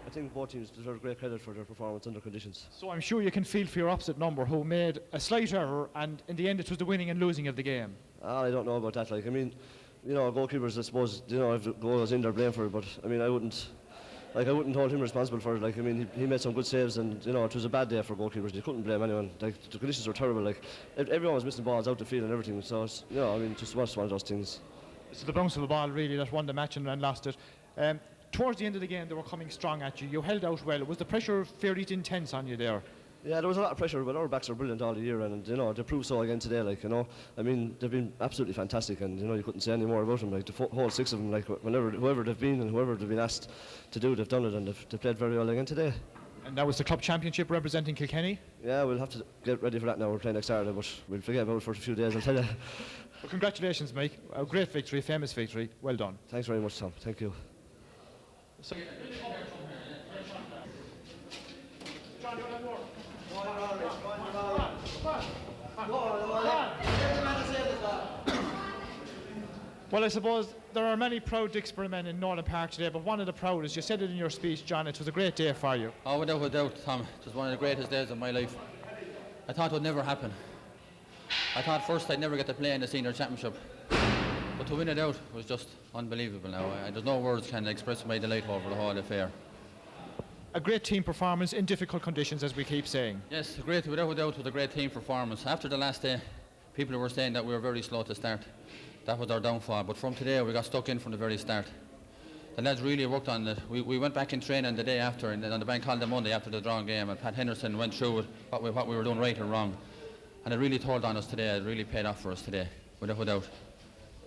I think both teams deserve great credit for their performance under conditions. So I'm sure you can feel for your opposite number, who made a slight error, and in the end it was the winning and losing of the game. I don't know about that. Goalkeepers, I suppose, if the goal was in, they're blamed for it. But I wouldn't hold him responsible for it. He made some good saves, and it was a bad day for goalkeepers. You couldn't blame anyone. The conditions were terrible. Everyone was missing balls out the field and everything. So just one of those things. It's the bounce of the ball really that won the match and lost it. Towards the end of the game, they were coming strong at you. You held out well. Was the pressure fairly intense on you there? Yeah, there was a lot of pressure, but our backs are brilliant all the year, and you know they proved so again today. Like I mean they've been absolutely fantastic, and you couldn't say any more about them. Like the whole 6 of them, like whoever they've been and whoever they've been asked to do, they've done it, and they've played very well again today. And that was the club championship representing Kilkenny. Yeah, we'll have to get ready for that now. We're playing next Saturday, but we'll forget about it for a few days. I'll tell you. Well, congratulations, Mike. A great victory, famous victory. Well done. Thanks very much, Tom. Thank you. Well, I suppose there are many proud Dicksboro men in Northern Park today, but one of the proudest, you said it in your speech, John, it was a great day for you. Oh, without a doubt, Tom. It was one of the greatest days of my life. I thought it would never happen. I thought first I'd never get to play in the senior championship. But to win it out was just unbelievable now. There's no words can express my delight over the whole affair. A great team performance in difficult conditions, as we keep saying. Yes, without a doubt, it was a great team performance. After the last day, people were saying that we were very slow to start. That was our downfall. But from today, we got stuck in from the very start. The lads really worked on it. We went back in training the day after, and on the bank holiday Monday after the drawn game, and Pat Henderson went through what we were doing right or wrong. And it really told on us today. It really paid off for us today, without a doubt.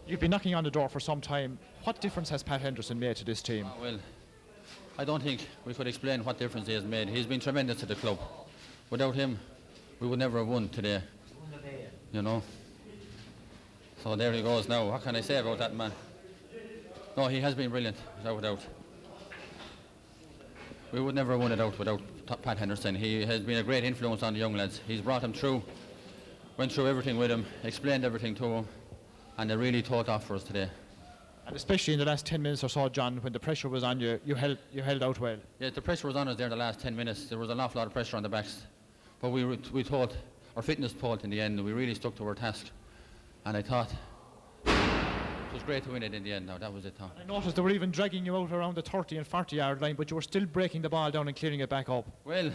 You've been knocking on the door for some time. What difference has Pat Henderson made to this team? Well, I don't think we could explain what difference he has made. He's been tremendous to the club. Without him, we would never have won today. So there he goes now. What can I say about that man? No, he has been brilliant, without a doubt. We would never have won it out without Pat Henderson. He has been a great influence on the young lads. He's brought them through, went through everything with him, explained everything to him, and they really taught off for us today. And especially in the last 10 minutes or so, John, when the pressure was on you, you held out well. Yeah, the pressure was on us there the last 10 minutes. There was an awful lot of pressure on the backs. But we thought, our fitness told in the end, and we really stuck to our task. And I thought it was great to win it in the end now. That was it, Tom. I noticed they were even dragging you out around the 30 and 40 yard line, but you were still breaking the ball down and clearing it back up. Well,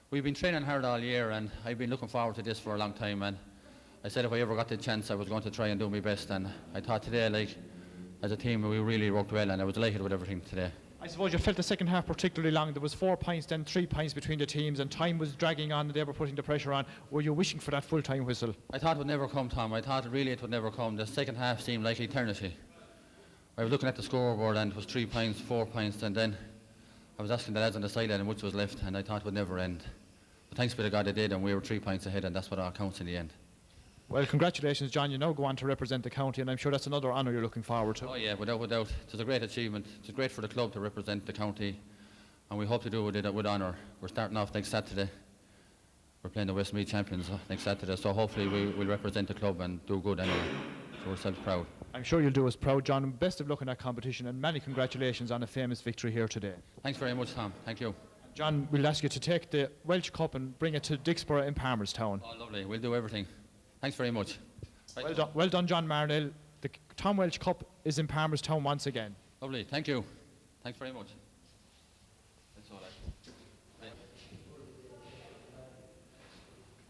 we've been training hard all year, and I've been looking forward to this for a long time, and I said if I ever got the chance I was going to try and do my best, and I thought today, like, as a team we really worked well, and I was delighted with everything today. I suppose you felt the second half particularly long. There was 4 points, then 3 points between the teams, and time was dragging on and they were putting the pressure on. Were you wishing for that full-time whistle? I thought it would never come, Tom. I thought really it would never come. The second half seemed like eternity. I was looking at the scoreboard and it was 3 points, 4 points, and then I was asking the lads on the sideline which was left, and I thought it would never end. But thanks be to God it did, and we were 3 points ahead, and that's what all counts in the end. Well, congratulations, John. You now go on to represent the county, and I'm sure that's another honour you're looking forward to. Oh yeah, without a doubt. It's a great achievement. It's great for the club to represent the county, and we hope to do it with honour. We're starting off next Saturday. We're playing the Westmeath champions next Saturday, so hopefully we'll represent the club and do good anyway. So we're self-proud. I'm sure you'll do us proud, John. Best of luck in that competition, and many congratulations on a famous victory here today. Thanks very much, Tom. Thank you. John, we'll ask you to take the Welsh Cup and bring it to Dicksboro in Palmerstown. Oh, lovely. We'll do everything. Thanks very much. Right. Well done, John Marnell. The Tom Welsh Cup is in Palmerstown once again. Lovely. Thank you. Thanks very much. That's all right.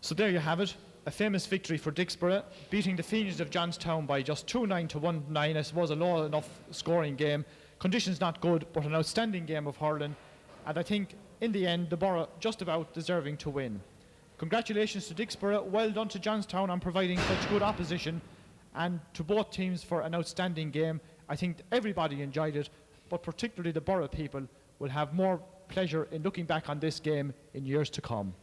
So there you have it. A famous victory for Dicksboro, beating the Fenians of Johnstown by just 2-9 to 1-9. I suppose a low enough scoring game. Conditions not good, but an outstanding game of hurling. And I think, in the end, the borough just about deserving to win. Congratulations to Dicksboro. Well done to Johnstown on providing such good opposition, and to both teams for an outstanding game. I think everybody enjoyed it, but particularly the borough people will have more pleasure in looking back on this game in years to come.